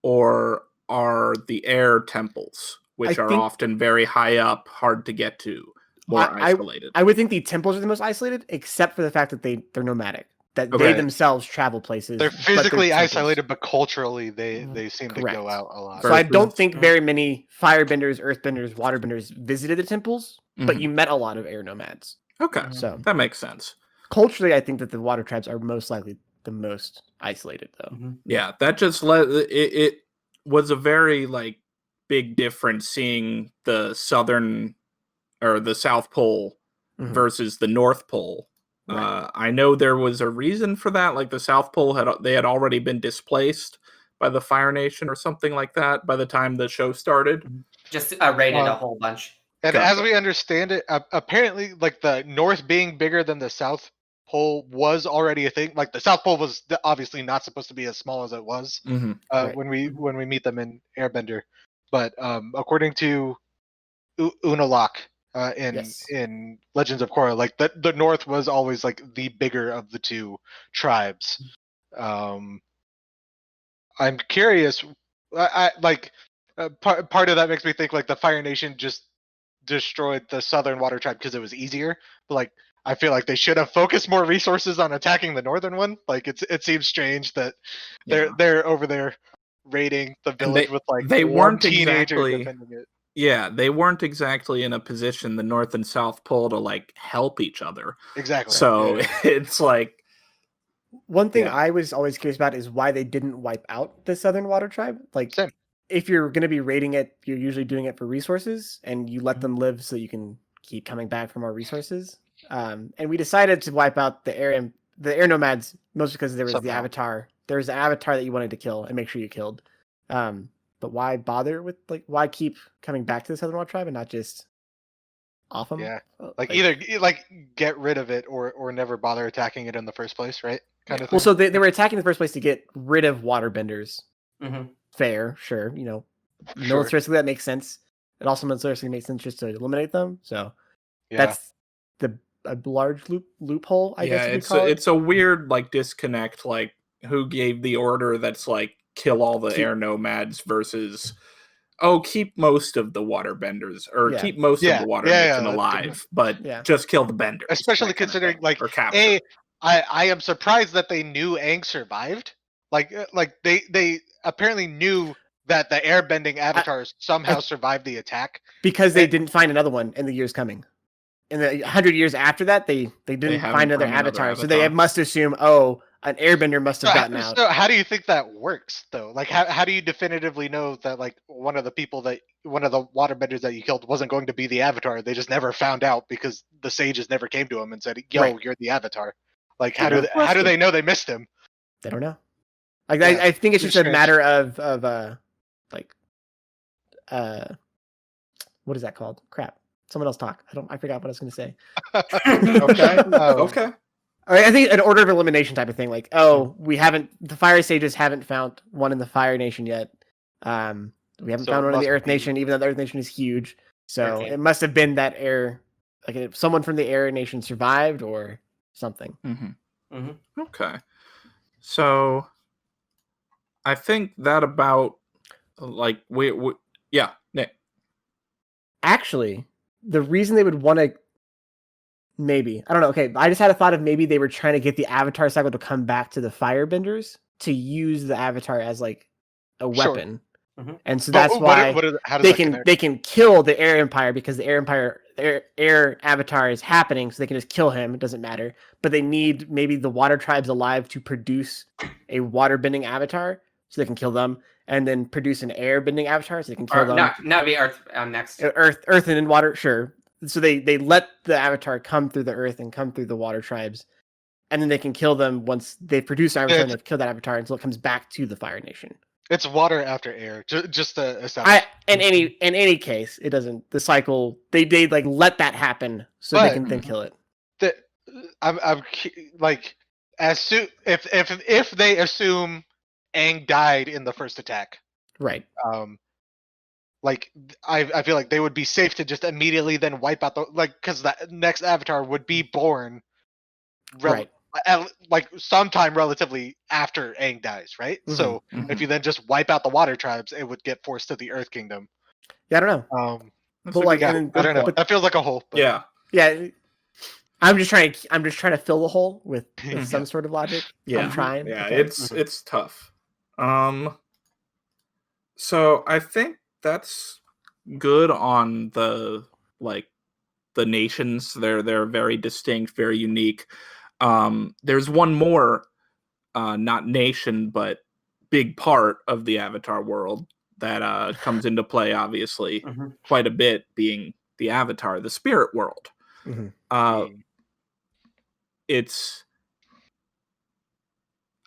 or are the air temples, which are often very high up, hard to get to, more isolated? I would think the temples are the most isolated, except for the fact that they're nomadic. That they themselves travel places. They're physically isolated, but culturally they seem to go out a lot. So I don't think very many firebenders, earthbenders, waterbenders visited the temples, but you met a lot of air nomads. Okay, so that makes sense. Culturally, I think that the water tribes are most likely the most isolated, though. Yeah, that just it was a very like big difference seeing the southern or the South Pole versus the North Pole. Right. I know there was a reason for that. Like the South Pole had already been displaced by the Fire Nation or something like that by the time the show started. Just raided a whole bunch. And as we understand it, apparently, like the North being bigger than the South Pole was already a thing. Like the South Pole was obviously not supposed to be as small as it was when we meet them in Airbender. But according to Unalaq, in Legends of Korra, like the North was always like the bigger of the two tribes. I'm curious. I like part of that makes me think like the Fire Nation just destroyed the Southern Water Tribe because it was easier. But like I feel like they should have focused more resources on attacking the Northern one. Like it seems strange that they're over there raiding the village with like they one weren't teenager exactly defending it. Yeah, they weren't exactly in a position, the North and South Pole, to like help each other. Exactly. So it's like one thing I was always curious about is why they didn't wipe out the Southern Water Tribe. Like, if you're going to be raiding it, you're usually doing it for resources, and you let them live so you can keep coming back for more resources. And we decided to wipe out the air nomads mostly because there was the avatar. There was an avatar that you wanted to kill and make sure you killed. But why bother with why keep coming back to the Southern Water Tribe and not just off them? Yeah, like either like get rid of it or never bother attacking it in the first place, right? Kind of thing. Well, so they were attacking in the first place to get rid of waterbenders. Fair, sure. Militarily that makes sense. It also militarily makes sense just to eliminate them. So that's a large loophole. I guess you could call it. It's a weird like disconnect. Like who gave the order that's like kill all the air nomads versus keep most of the waterbenders or keep most of the water nation alive, but just kill the benders. Especially considering like I am surprised that they knew Aang survived. Like they apparently knew that the airbending avatars somehow survived the attack because they didn't find another one in the years coming. In the 100 years after that, they didn't find another avatar, so they must assume, an airbender must have gotten out. So how do you think that works, though? Like, how do you definitively know that like one of the waterbenders that you killed wasn't going to be the avatar? They just never found out because the sages never came to him and said, "Yo, you're the avatar." Like, how do they know they missed him? They don't know. Like, I think it's just a matter of what is that called? Crap. Someone else talk. I forgot what I was going to say. Okay. I think an order of elimination type of thing. Like, the fire sages haven't found one in the Fire Nation yet. We haven't found one in the Earth Nation, even though the Earth Nation is huge. So it must have been that air, like if someone from the Air Nation survived or something. Okay. So I think that about like Nick. Actually, the reason they would want to maybe, I don't know. Okay, I just had a thought of maybe they were trying to get the Avatar cycle to come back to the Firebenders to use the Avatar as like a weapon, and so that's why they can kill the Air Empire because the Air Empire Air Avatar is happening, so they can just kill him. It doesn't matter, but they need maybe the Water Tribes alive to produce a waterbending Avatar, so they can kill them, and then produce an airbending Avatar, so they can kill them. No, it'd be Earth next. Earth, and then water, sure. So they let the Avatar come through the Earth and come through the Water Tribes, and then they can kill them once they produce an Avatar and they've killed that Avatar until it comes back to the Fire Nation. It's water after air, just to establish. In any case, it doesn't. The cycle they like let that happen so they can then kill it. I'm like if they assume Aang died in the first attack, right? Like I feel like they would be safe to just immediately then wipe out because the next Avatar would be born, right? Like sometime relatively after Aang dies, right? So if you then just wipe out the Water Tribes, it would get forced to the Earth Kingdom. Yeah, I don't know. But like, I don't know. That feels like a hole. But... Yeah. I'm just trying to fill the hole with some sort of logic. Yeah, I'm trying. Yeah, it's tough. So I think that's good on the nations. They're very distinct, very unique. There's one more, not nation, but big part of the Avatar world that comes into play, obviously, quite a bit, being the Avatar, the spirit world. It's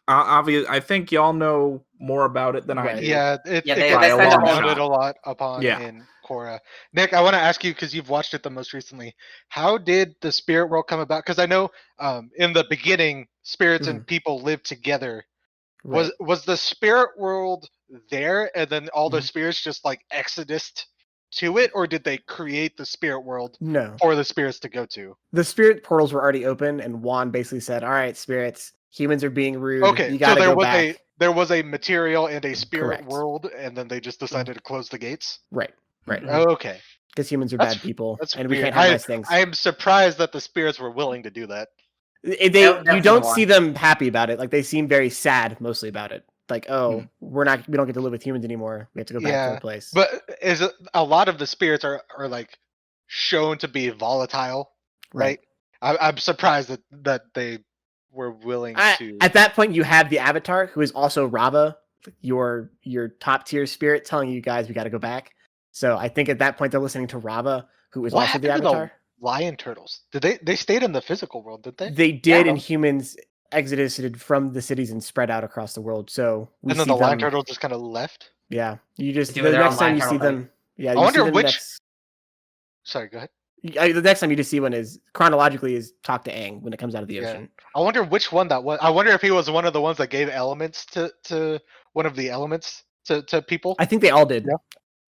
obvious. I think y'all know more about it than I do. Yeah, they spend a lot upon in Korra. Nick, I want to ask you, because you've watched it the most recently, how did the spirit world come about? Because I know in the beginning, spirits and people lived together. Right. Was the spirit world there, and then all the spirits just like exodused to it, or did they create the spirit world for the spirits to go to? The spirit portals were already open, and Juan basically said, "All right, spirits, humans are being rude. Okay, you gotta go back." There was a material and a spirit world, and then they just decided to close the gates. Right. Oh, okay. Because humans are bad people, and we weird. can't have nice things. I am surprised that the spirits were willing to do that. You don't see them happy about it. Like, they seem very sad mostly about it. Like, we don't get to live with humans anymore. We have to go back to the place. But a lot of the spirits are like shown to be volatile, right? I'm surprised that they were willing to. At that point, you have the Avatar, who is also Rava, your top tier spirit, telling you guys we got to go back. So I think at that point they're listening to Rava, who is also the Avatar. Lion turtles. Did they stayed in the physical world? Did they? They did, and humans exodused from the cities and spread out across the world. So and then the lion turtles just kind of left. Yeah, you just the next time you see them. Yeah, I wonder which. Sorry, go ahead. The next time you just see one is chronologically is talk to Aang when it comes out of the ocean. I wonder which one that was. I wonder if he was one of the ones that gave elements to one of the elements to people. I think they all did.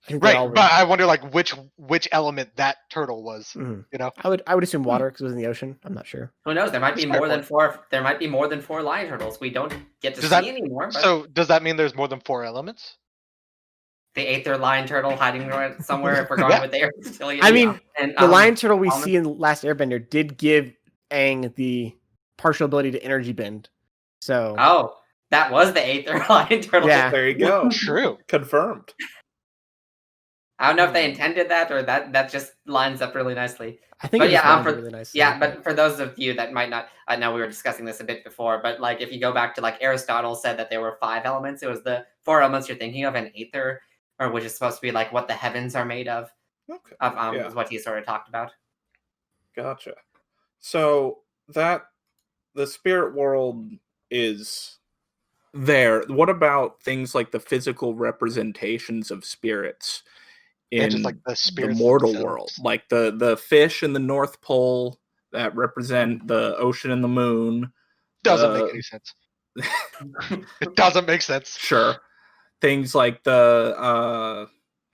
I think they all Right, were. but I wonder like which element that turtle was. Mhm. You know, I would assume water because it was in the ocean. I'm not sure. Who knows? There might be Fair more than point. 4. There might be more than 4 lion turtles. We don't get to Does see that- anymore. But so does that mean there's more than 4 elements? they ate their lion turtle hiding somewhere. If we're going Yeah. with the Aristotelian. I mean, and the lion turtle we almond- see in Last Airbender did give Aang the partial ability to energy bend. So Oh, that was the 8th lion turtle. Yeah. There you go. True. Confirmed. I don't know if they intended that or that just lines up really nicely. I think But it yeah, just lines for- up really nicely. Yeah, but for those of you that might not, I know we were discussing this a bit before, but like if you go back to like Aristotle said that there were 5 elements, it was the 4 elements you're thinking of, and aether, or which is supposed to be like what the heavens are made of. Okay. Is what he sort of talked about. Gotcha. So the spirit world is there. What about things like the physical representations of spirits in just like the the spirits mortal themselves. world? Like the fish in the North Pole that represent the ocean and the moon. Doesn't make any sense. It doesn't make sense. Sure. Things like the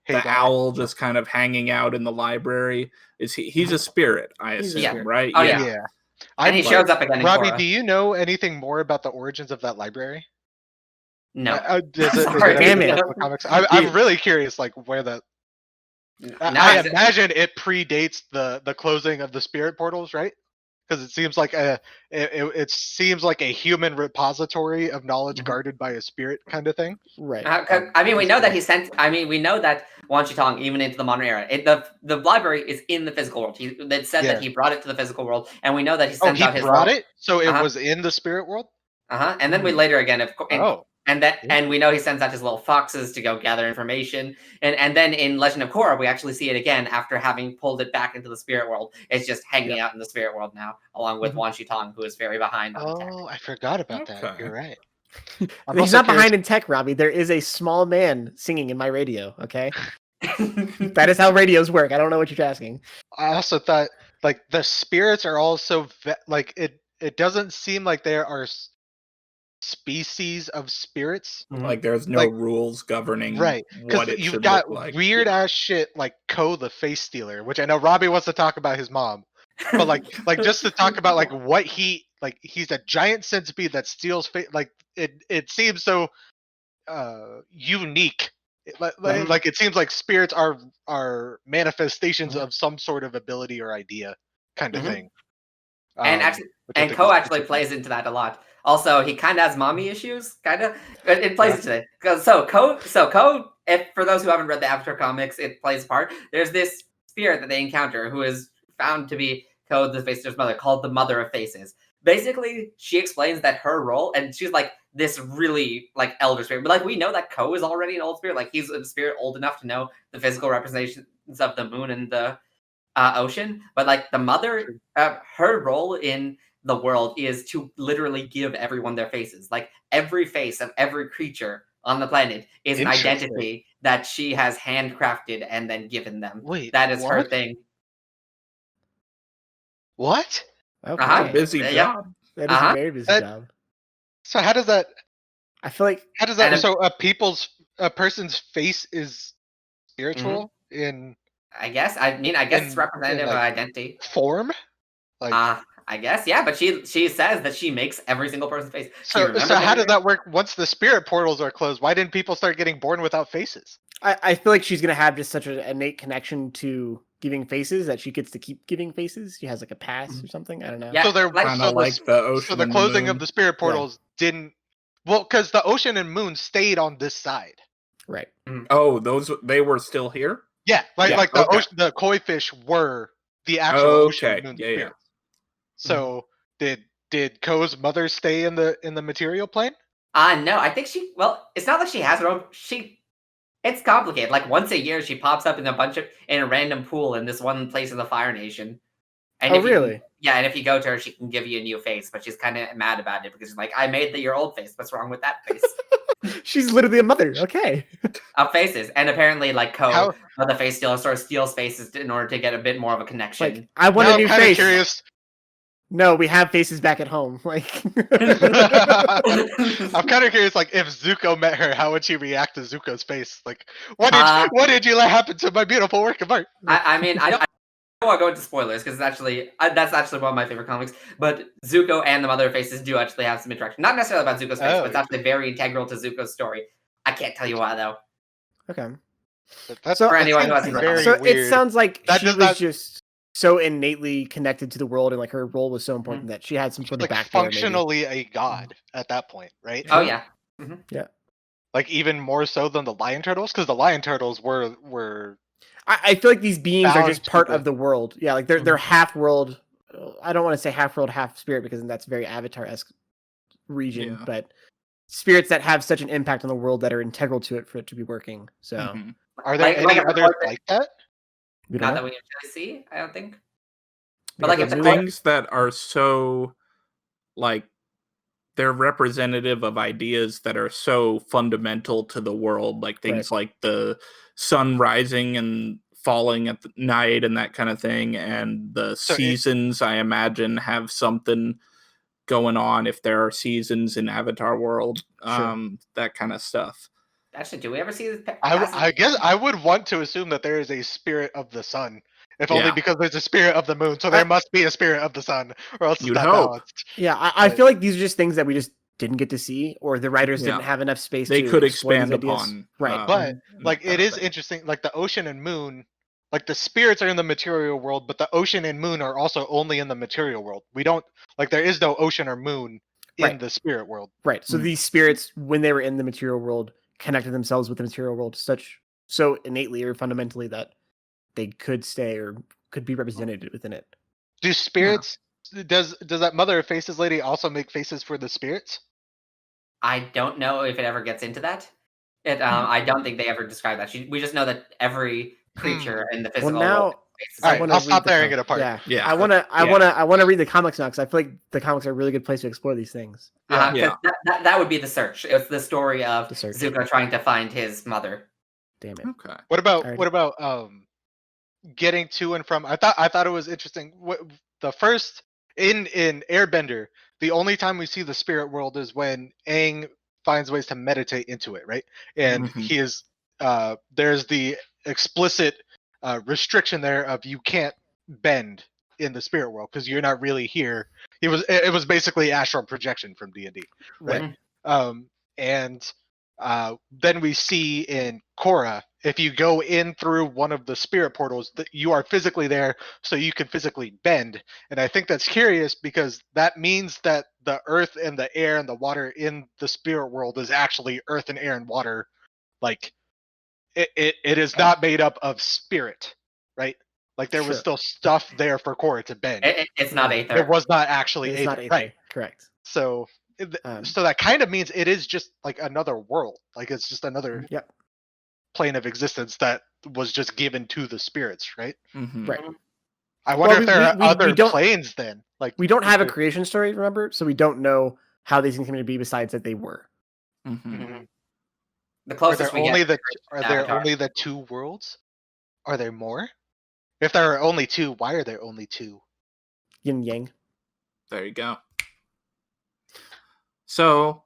Hey, guy. owl just kind of hanging out in the library. He's a spirit, I He's a assume, spirit. right? Oh, Yeah. And I he shows up again in Robbie, Korra. do you know anything more about the origins of that library? No. Sorry, damn it. Comics? I'm really curious, like where the. I imagine it predates the closing of the spirit portals, right? Because it seems like it seems like a human repository of knowledge guarded by a spirit kind of thing. Right. I mean, we know that he sent. I mean, we know that Wan Chitong even into the modern era. The library is in the physical world. They said that he brought it to the physical world, and we know that he sent out his. Oh, he brought it, so it was in the spirit world. And then we later again, Oh. and we know he sends out his little foxes to go gather information. And then in Legend of Korra, we actually see it again after having pulled it back into the spirit world. It's just hanging out in the spirit world now, along with Wan Chitong, who is very behind on tech. Oh, I forgot about that. Okay. You're right. He's not behind in tech, Robbie. There is a small man singing in my radio. Okay, that is how radios work. I don't know what you're asking. I also thought like the spirits are also like it doesn't seem like there are species of spirits. Like there's no Like- rules governing Right, what because it you've should got look like. weird ass shit like Ko the face stealer, which I know Robbie wants to talk about his mom, but like just to talk about like what he's a giant centipede that steals face. Like it seems so unique. Like it seems like spirits are manifestations of some sort of ability or idea kind of thing. And which I think Ko is actually interesting. plays into that a lot. Also, he kind of has mommy issues, kind of. It plays into it. Ko, if for those who haven't read the Avatar comics, it plays a part. There's this spirit that they encounter who is found to be Ko, the Faceless mother, called the Mother of Faces. Basically, she explains that her role, and she's like this really like elder spirit. But like we know that Ko is already an old spirit. Like he's a spirit old enough to know the physical representations of the moon and the ocean. But like the mother, her role in the world is to literally give everyone their faces. Like every face of every creature on the planet is an identity that she has handcrafted and then given them. Wait, that is her what? thing. What? Okay, Busy Yeah. job. that is a very busy job. So how does that? I feel like How does that? And So a person's face is spiritual in I guess. I mean, I guess it's in, representative of like, identity. form. Like I guess, yeah. But she says that she makes every single person's face. so how does that work once the spirit portals are closed? Why didn't people start getting born without faces? I feel like she's gonna have just such an innate connection to giving faces that she gets to keep giving faces. She has like a pass or something. I don't know. Yeah, So they're like- Kind of like the ocean. So the and closing moon. of the spirit portals didn't. Well, because the ocean and moon stayed on this side. Right. Oh, they were still here? Yeah, Yeah, like the okay. ocean, the koi fish were the actual ocean and moon Yeah. spirits. So did Ko's mother stay in the material plane? No, I think it's not like she has her own. It's complicated. Like once a year, she pops up in a random pool in this one place in the Fire Nation. And Really? And if you go to her, she can give you a new face, but she's kind of mad about it because she's like, "I made your old face. What's wrong with that face?" She's literally a mother. Okay. Of faces, and apparently, like How- the face stealer, sort of steals faces in order to get a bit more of a connection. Like I want Now a new I'm kind of face. curious. No, we have faces back at home. Like, I'm kind of curious, like if Zuko met her, how would she react to Zuko's face? Like, what did you let happen to my beautiful work of art? I mean, I don't want to go into spoilers because that's actually one of my favorite comics. But Zuko and the Mother of Faces do actually have some interaction. Not necessarily about Zuko's face, but it's actually very integral to Zuko's story. I can't tell you why though. okay. That's So- For anyone who hasn't read very So weird. it sounds like That she does was not- just so innately connected to the world, and like her role was so important that she had some sort of like back there. Maybe. functionally a god at that point, right? Oh yeah. Like even more so than the lion turtles, because the lion turtles were I feel like these beings are bound just to part the- of the world. Yeah, like they're half world. I don't want to say half world, half spirit because that's very Avatar-esque region, Yeah. but spirits that have such an impact on the world that are integral to it for it to be working. So Mhm. Are there any like others like that? we don't Not know. that we usually see, I don't think. We But like got if the the new- Things that are so like they're representative of ideas that are so fundamental to the world, like things like the sun rising and falling at the night and that kind of thing, and the So seasons I imagine have something going on if there are seasons in Avatar world, that kind of stuff. Actually, do we ever see this? I guess I would want to assume that there is a spirit of the sun, if only Yeah. because there's a spirit of the moon. So there must be a spirit of the sun, or else it's You'd not hope. balanced. Yeah, I But- feel like these are just things that we just didn't get to see, or the writers Yeah. didn't have enough space. They to could explore these expand ideas. upon, right? But and like that it kind of is thing. interesting, like the ocean and moon, like the spirits are in the material world, but the ocean and moon are also only in the material world. We don't like there is no ocean or moon in Right. the spirit world. Right. So Mm. these spirits, when they were in the material world, connected themselves with the material world so innately or fundamentally that they could stay or could be represented within it. Do spirits does that Mother of Faces lady also make faces for the spirits? I don't know if it ever gets into that. I don't think they ever describe that. We just know that every creature in the physical Well, now world faces All I right, wanna I'll read stop the tearing it apart. Yeah, Yeah. I want to read the comics now because I feel like the comics are a really good place to explore these things. Yeah. 'cause that would be the search. It's the story of The search. Zuko trying to find his mother. Damn it. Okay. What about Alrighty. getting to and from? I thought it was interesting. The first in Airbender, the only time we see the spirit world is when Aang finds ways to meditate into it, right? And Mhm. he is there's the explicit restriction there of you can't bend in the spirit world because you're not really here. It was basically astral projection from D&D, right? And then we see in Korra, if you go in through one of the spirit portals, that you are physically there, so you can physically bend. And I think that's curious because that means that the earth and the air and the water in the spirit world is actually earth and air and water. Like it is not made up of spirit, right? Like there was still stuff there for Korra to bend. It's not Aether. It was not actually It's Aether, not Aether. right? Correct. So so that kind of means it is just like another world. Like it's just another Yep. plane of existence that was just given to the spirits, right? Mhm. Right. I wonder Well, if there are we other don't- planes then. Like We don't have a there- creation story, remember? So we don't know how these things came to be besides that they were. Mhm. Mhm. The Are closest there we only get. only the two worlds? Are there more? If there are only two, why are there only two? Yin and Yang. There you go. So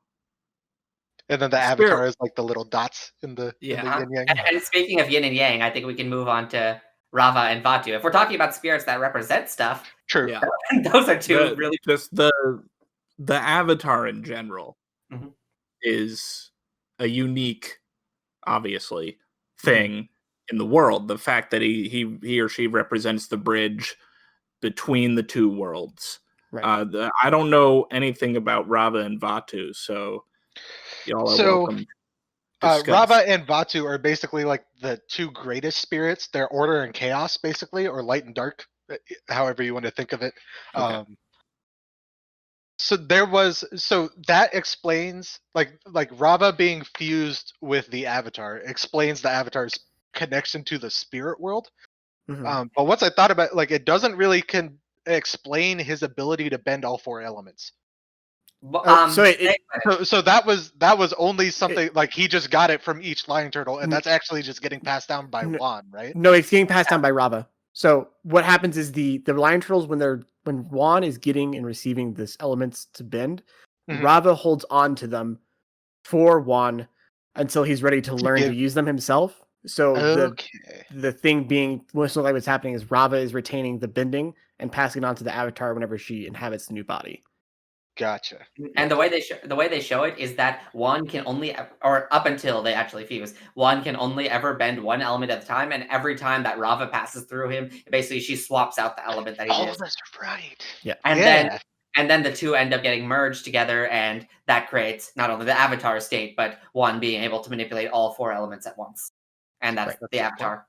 And then the Spirit- avatar is like the little dots in the Yeah. yin yang. And speaking of yin and yang, I think we can move on to Rava and Vatu. If we're talking about spirits that represent stuff, True. yeah, those are two really. just the Avatar in general Mhm. is a unique, obviously, thing in the world. The fact that he or she represents the bridge between the two worlds. Right. I don't know anything about Rava and Vatu, so y'all are So, welcome. to discuss. Rava and Vatu are basically like the two greatest spirits. They're order and chaos, basically, or light and dark, however you want to think of it. Okay. So that explains like Rava being fused with the Avatar explains the Avatar's connection to the spirit world. Mhm. But once I thought about it, like it doesn't really explain his ability to bend all four elements. So that was only something like he just got it from each lion turtle, and that's actually just getting passed down by Juan, right? No, it's getting passed down by Rava. So what happens is the lion turtles when Juan is getting and receiving this elements to bend, Rava holds on to them for Juan until he's ready to learn to use them himself. So the thing being most likely what's happening is Rava is retaining the bending and passing it on to the avatar whenever she inhabits the new body. Gotcha. And the way they show it is that one can only, or up until they actually fuse, one can only ever bend one element at a time, and every time that Rava passes through him, basically she swaps out the element that he is. Oh, that's right. Yeah. And then the two end up getting merged together, and that creates not only the avatar state, but one being able to manipulate all 4 elements at once. And that's the avatar.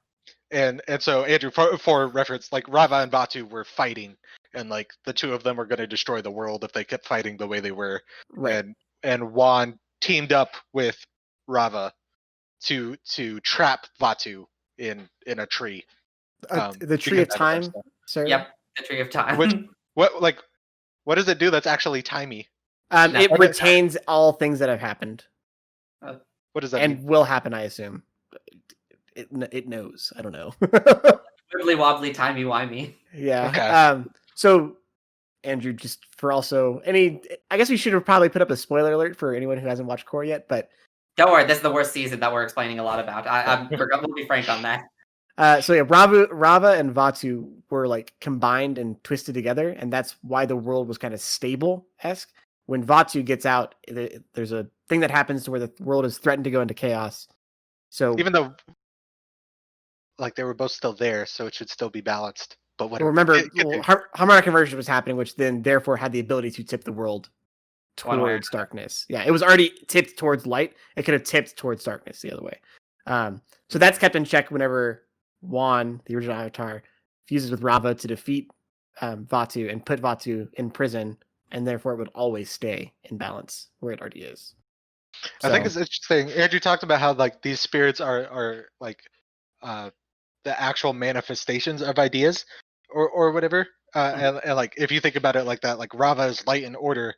And so Andrew, for reference, like Rava and Batu were fighting, and like the two of them were going to destroy the world if they kept fighting the way they were. Right. And Juan teamed up with Rava to trap Batu in a tree. The tree of time, sir. Yep, the tree of time. What does it do that's actually timey? It retains all things that have happened. What does that mean? And will happen, I assume. It knows. I don't know. Wibbly wobbly, timey wimey. Yeah. Okay. So, Andrew, just for also I guess we should have probably put up a spoiler alert for anyone who hasn't watched Core yet. But don't worry, this is the worst season that we're explaining a lot about. We'll be frank on that. So yeah, Rava and Vatu were like combined and twisted together, and that's why the world was kind of stable-esque. When Vatu gets out, there's a thing that happens to where the world is threatened to go into chaos. So even though like they were both still there, so it should still be balanced. But whatever. Remember, harmonic conversion was happening, which then therefore had the ability to tip the world towards darkness. Yeah, it was already tipped towards light. It could have tipped towards darkness the other way. So that's kept in check whenever Juan, the original avatar, fuses with Rava to defeat Vatu and put Vatu in prison, and therefore it would always stay in balance where it already is. I think it's interesting. Andrew talked about how like these spirits are like the actual manifestations of ideas or whatever. And like if you think about it like that, like Rava is light and order,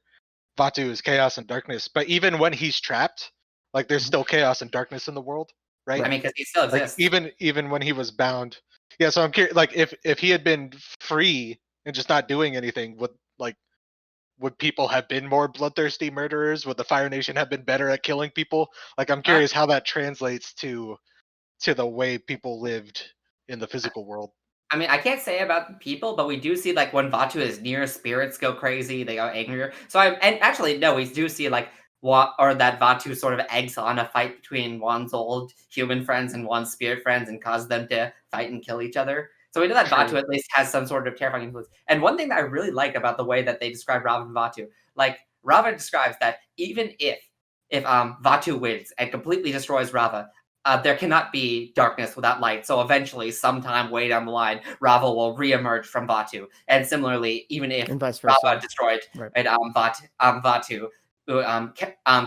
Vatu is chaos and darkness. But even when he's trapped, like there's still chaos and darkness in the world, right? I mean, because he still exists. Like, even when he was bound. Yeah, so I'm curious, like if he had been free and just not doing anything, would people have been more bloodthirsty murderers? Would the Fire Nation have been better at killing people? Like I'm curious how that translates to the way people lived in the physical world. I mean, I can't say about people, but we do see like when Vatu is near, spirits go crazy, they go angrier. So we do see like that Vatu sort of eggs on a fight between Juan's old human friends and Juan's spirit friends and causes them to fight and kill each other. So we know that Vatu at least has some sort of terrifying influence. And one thing that I really like about the way that they describe Rava and Vatu, like Rava describes that even if Vatu wins and completely destroys Rava, there cannot be darkness without light. So eventually, sometime way down the line, Rava will reemerge from Vatu. And similarly, even if Rava destroyed Vatu,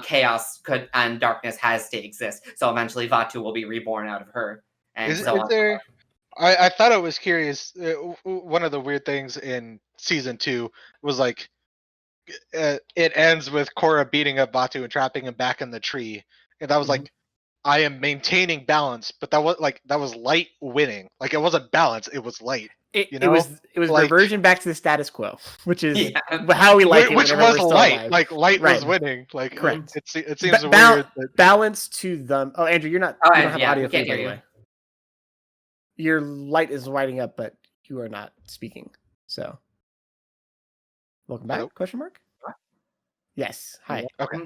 chaos could and darkness has to exist. So eventually, Vatu will be reborn out of her. And is there? I thought it was curious. One of the weird things in season 2 was like it ends with Korra beating up Vatu and trapping him back in the tree, and that was like, I am maintaining balance, but that was light winning. Like it wasn't balance; it was light. It was like, reversion back to the status quo, which is how we like it. Which was light. Alive. Like light was winning. Like correct. It seems weird. Balance to them. Oh, Andrew, you're not. You don't have audio feed, by the way. Your light is lighting up, but you are not speaking. So, welcome back? Hello? Question mark. Yes. Hi. Okay.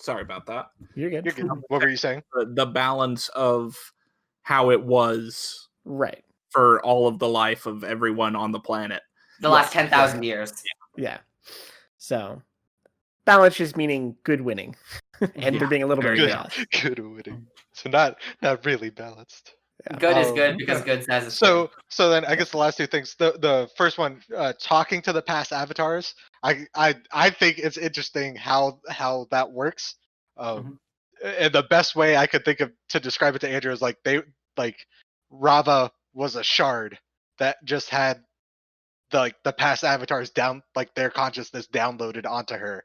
Sorry about that. You're good. You're good. What were you saying? The balance of how it was right for all of the life of everyone on the planet. The last 10,000 years. Yeah. So, balance just meaning good winning. And there being a little bit of chaos. Good winning. So not really balanced. Yeah. Good is good because good says it's good. So then I guess the last two things. The first one, talking to the past avatars. I think it's interesting how that works. And the best way I could think of to describe it to Andrew is like Rava was a shard that just had the past avatars down, like their consciousness downloaded onto her,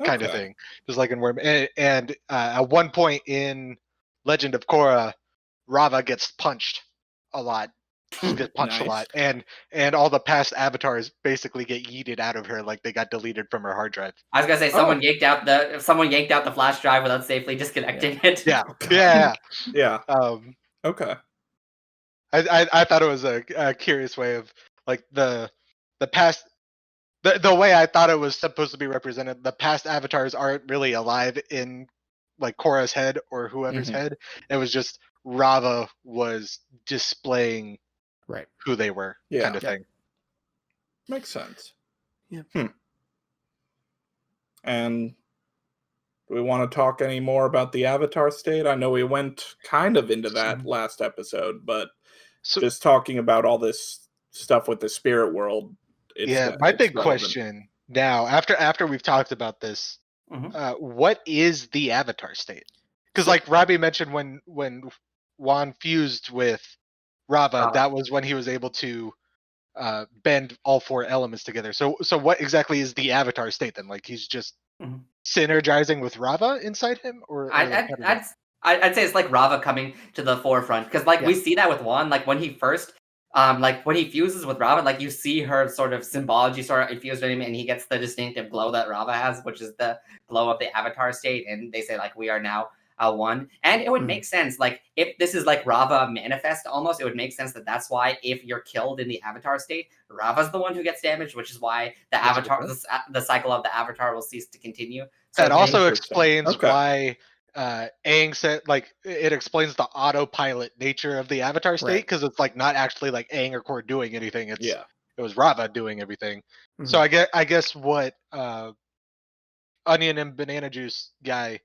kind of thing. Just like in Worm. And at one point in Legend of Korra, Rava gets punched a lot, She gets punched a Nice. lot, and all the past avatars basically get yeeted out of her, like they got deleted from her hard drive. I was gonna say someone yanked out the flash drive without safely disconnecting it. Yeah, Oh, God. yeah. Yeah. Okay. Okay. I thought it was a curious way of like the past. The way I thought it was supposed to be represented, the past avatars aren't really alive in like Korra's head or whoever's Mhm. head. It was just Rava was displaying Right. who they were, Yeah. kind of Yeah. thing. Makes sense. Yeah. And do we want to talk any more about the Avatar state? I know we went kind of into that last episode, but So just talking about all this stuff with the spirit world. my It's big relevant. question now, after we've talked about this, Mhm. what is the Avatar state? Because like Robbie mentioned, when Juan fused with Rava, Rava. that was when he was able to bend all four elements together. So what exactly is the Avatar state then? Like he's just Mhm. synergizing with Rava inside him, or like, how does that- I'd say it's like Rava coming to the forefront because like we Yeah. see that with Juan, like when he first like when he fuses with Rava, like you see her sort of symbology sort of infused in him, and he gets the distinctive glow that Rava has, which is the glow of the Avatar state, and they say like we are now one, and it would Mhm. make sense like if this is like Rava manifest almost, it would make sense that that's why if you're killed in the Avatar state, Rava's the one who gets damaged, which is why the That's a good Avatar point. the cycle of the Avatar will cease to continue. So That also Interesting. explains Okay. why Aang said, like, it explains the autopilot nature of the Avatar state, Right. because it's like not actually like Aang or Korra doing anything. It was Rava doing everything. So Mhm. I guess what Onion and Banana Juice guy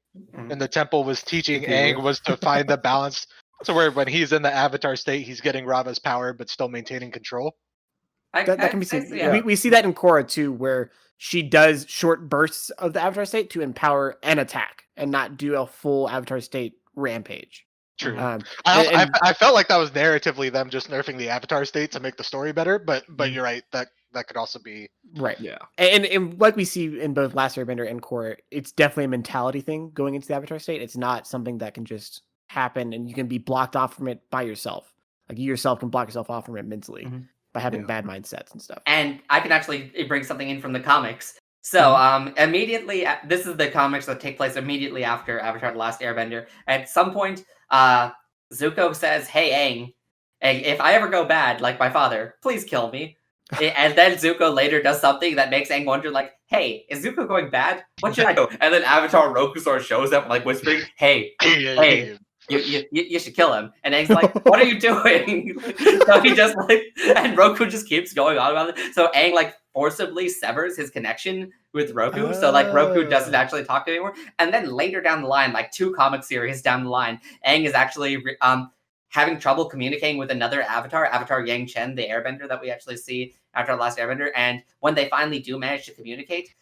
in the temple was teaching Aang was to find the balance to where when he's in the Avatar state, he's getting Rava's power but still maintaining control. That can be seen. yeah. We see that in Korra too, where she does short bursts of the Avatar state to empower and attack, and not do a full Avatar state rampage. True. And I felt like that was narratively them just nerfing the Avatar state to make the story better, but you're right, that could also be right. Yeah. And like we see in both Last Airbender and Korra, it's definitely a mentality thing going into the Avatar state. It's not something that can just happen and you can be blocked off from it by yourself. Like you yourself can block yourself off from it mentally by having bad mindsets and stuff. And I can actually bring something in from the comics. So immediately, this is the comics that take place immediately after Avatar: The Last Airbender. At some point, Zuko says, "Hey Aang, if I ever go bad like my father, please kill me." And then Zuko later does something that makes Aang wonder, like, "Hey, is Zuko going bad? What should I do?" And then Avatar Roku sort of shows up, like whispering, "Hey, hey, you should kill him." And Aang's like, "What are you doing?" So he just like, and Roku just keeps going on about it. So Aang like forcibly severs his connection with Roku. So like Roku doesn't actually talk to him anymore. And then later down the line, like 2 comic series down the line, Aang is actually having trouble communicating with another Avatar Yang Chen, the Airbender that we actually see after The Last Airbender. And when they finally do manage to communicate,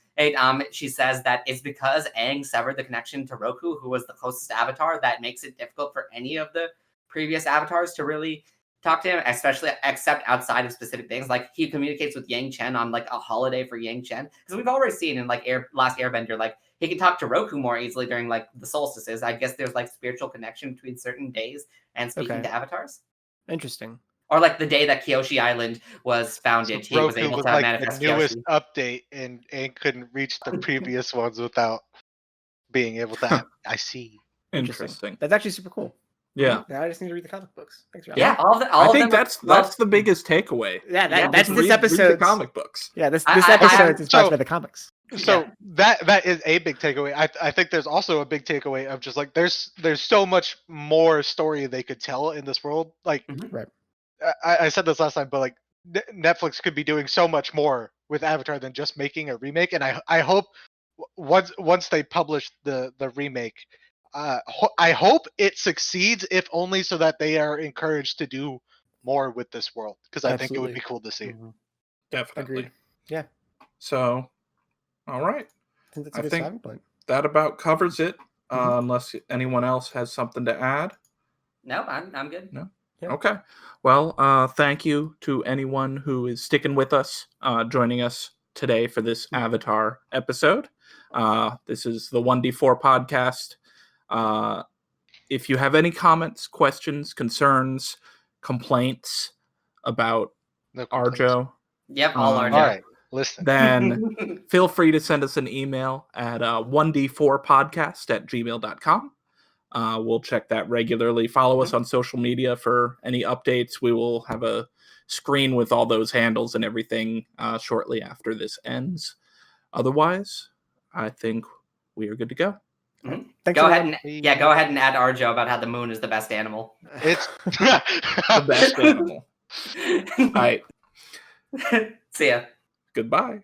she says that it's because Aang severed the connection to Roku, who was the closest Avatar, that makes it difficult for any of the previous Avatars to really talk to him, especially except outside of specific things. Like he communicates with Yang Chen on like a holiday for Yang Chen, because we've already seen in like Last Airbender, like he can talk to Roku more easily during like the solstices. I guess there's like spiritual connection between certain days and speaking to avatars. Interesting. Or like the day that Kyoshi Island was founded, he was able to like manifest the newest Kyoshi. update, and Aang couldn't reach the previous ones without being able to. I see. Interesting. That's actually super cool. Yeah. I just need to read the comic books. Thanks, Rob. Yeah, all I of think them. that's the biggest takeaway. Yeah, that's Read this the episode. comic books. Yeah, this I episode is sponsored by the comics. So that is a big takeaway. I think there's also a big takeaway of just like there's so much more story they could tell in this world. Like Right. I said this last time, but like Netflix could be doing so much more with Avatar than just making a remake. And I hope once they publish the remake, I hope it succeeds, if only so that they are encouraged to do more with this world, because I think it would be cool to see. Definitely. Agreed. Yeah. So, all right. I think that's a good starting point. That about covers it. Unless anyone else has something to add. No, I'm good. No. Yeah. Okay. Well, thank you to anyone who is sticking with us, joining us today for this Avatar episode. This is the 1D4 podcast. If you have any comments, questions, concerns, complaints, about No complaints. Arjo, Yep, all Um, Arjo. All right, listen. then feel free to send us an email at 1d4podcast@gmail.com. We'll check that regularly. Follow us on social media for any updates. We will have a screen with all those handles and everything shortly after this ends. Otherwise, I think we are good to go. Thanks Go a ahead lot. and go ahead and add Arjo about how the moon is the best animal. It's The best animal. All right. See ya. Goodbye.